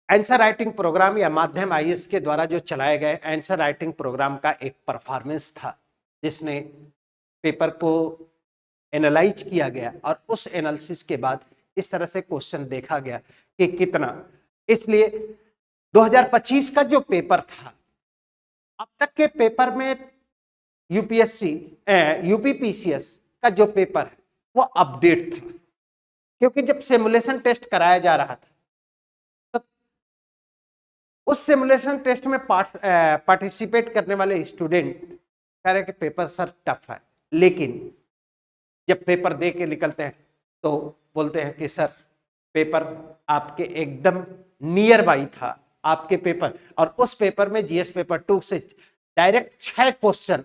आंसर राइटिंग प्रोग्राम या माध्यम IAS के द्वारा जो चलाए गए आंसर राइटिंग प्रोग्राम का एक परफॉर्मेंस था, जिसने पेपर को एनालाइज किया गया और उस एनालिसिस के बाद इस तरह से क्वेश्चन देखा गया कि कितना। इसलिए 2025 का जो पेपर था, अब तक के पेपर में UPPCS का जो पेपर है वो अपडेट था, क्योंकि जब सिमुलेशन टेस्ट कराया जा रहा था तो उस सिमुलेशन टेस्ट में पार्टिसिपेट करने वाले स्टूडेंट कह रहे कि पेपर सर टफ है, लेकिन जब पेपर दे के निकलते हैं तो बोलते हैं कि सर पेपर आपके एकदम नियर बाई था आपके पेपर। और उस पेपर में GS पेपर 2 से direct 6 question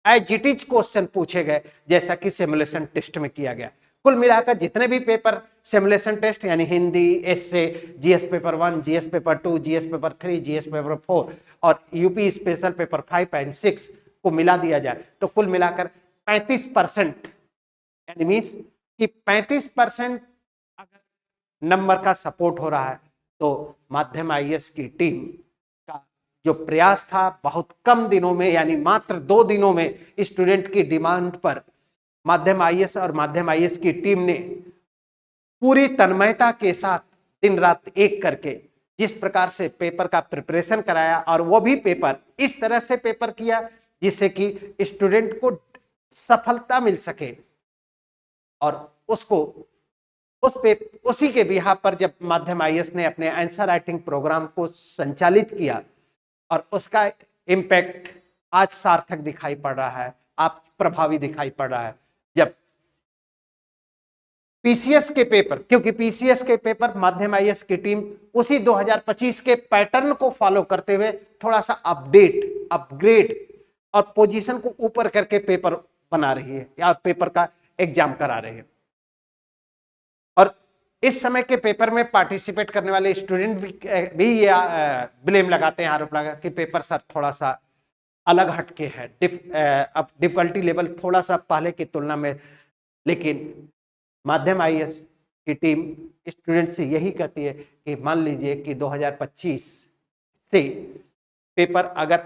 as it is question पूछे गए, जैसा कि सिमुलेशन टेस्ट में किया गया। कुल मिलाकर जितने भी पेपर सिमुलेशन टेस्ट यानी हिंदी, एस्से, GS paper 1, GS paper 2, GS paper 3, GS paper 4 और UP स्पेशल पेपर 5 एंड 6 को मिला दिया जाए तो कुल मिलाकर 35% यानी मीन्स कि 35% अगर नंबर का सपोर्ट हो रहा है तो माध्यम IAS की टीम का जो प्रयास था बहुत कम दिनों में, यानी मात्र 2 दिनों में स्टूडेंट की डिमांड पर माध्यम IAS और माध्यम IAS की टीम ने पूरी तन्मयता के साथ दिन रात एक करके जिस प्रकार से पेपर का प्रिपरेशन कराया, और वो भी पेपर इस तरह से पेपर किया जिससे कि स्टूडेंट को सफलता मिल सके। और उसको उसी के बिहाफ पर जब माध्यम आईएएस ने अपने आंसर राइटिंग प्रोग्राम को संचालित किया और उसका इम्पैक्ट आज सार्थक दिखाई पड़ रहा है, आज प्रभावी दिखाई पड़ रहा है। जब पीसीएस के पेपर, क्योंकि पीसीएस के पेपर माध्यम आईएएस की टीम उसी 2025 के पैटर्न को फॉलो करते हुए थोड़ा सा अपग्रेड और पोजीशन को ऊपर करके पेपर बना रही है या पेपर का एग्जाम करा रही है। और इस समय के पेपर में पार्टिसिपेट करने वाले स्टूडेंट भी ये ब्लेम लगाते हैं, आरोप लगा कि पेपर सर थोड़ा सा अलग हटके है, अब डिफिकल्टी लेवल थोड़ा सा पहले की तुलना में। लेकिन माध्यम आईएएस की टीम स्टूडेंट से यही कहती है कि मान लीजिए कि 2025 से पेपर अगर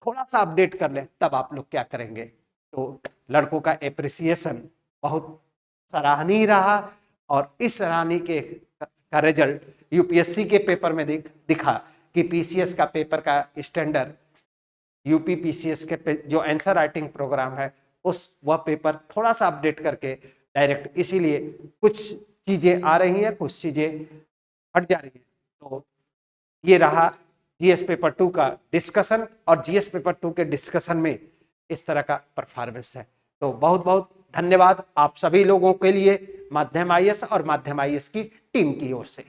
थोड़ा सा अपडेट कर लें तब आप लोग क्या करेंगे। तो लड़कों का एप्रिसिएशन बहुत सराहनीय रहा और इस सराहनीय का रिजल्ट यूपीएससी के पेपर में दिखा कि पीसीएस का पेपर का स्टैंडर्ड यूपी पीसीएस के जो आंसर राइटिंग प्रोग्राम है वह पेपर थोड़ा सा अपडेट करके डायरेक्ट, इसीलिए कुछ चीजें आ रही हैं, कुछ चीजें हट जा रही हैं। तो ये रहा जीएस पेपर 2 का डिस्कशन और जीएस पेपर 2 के डिस्कशन में इस तरह का परफॉर्मेंस है। तो बहुत बहुत धन्यवाद आप सभी लोगों के लिए माध्यम आईएएस और माध्यम आईएएस की टीम की ओर से।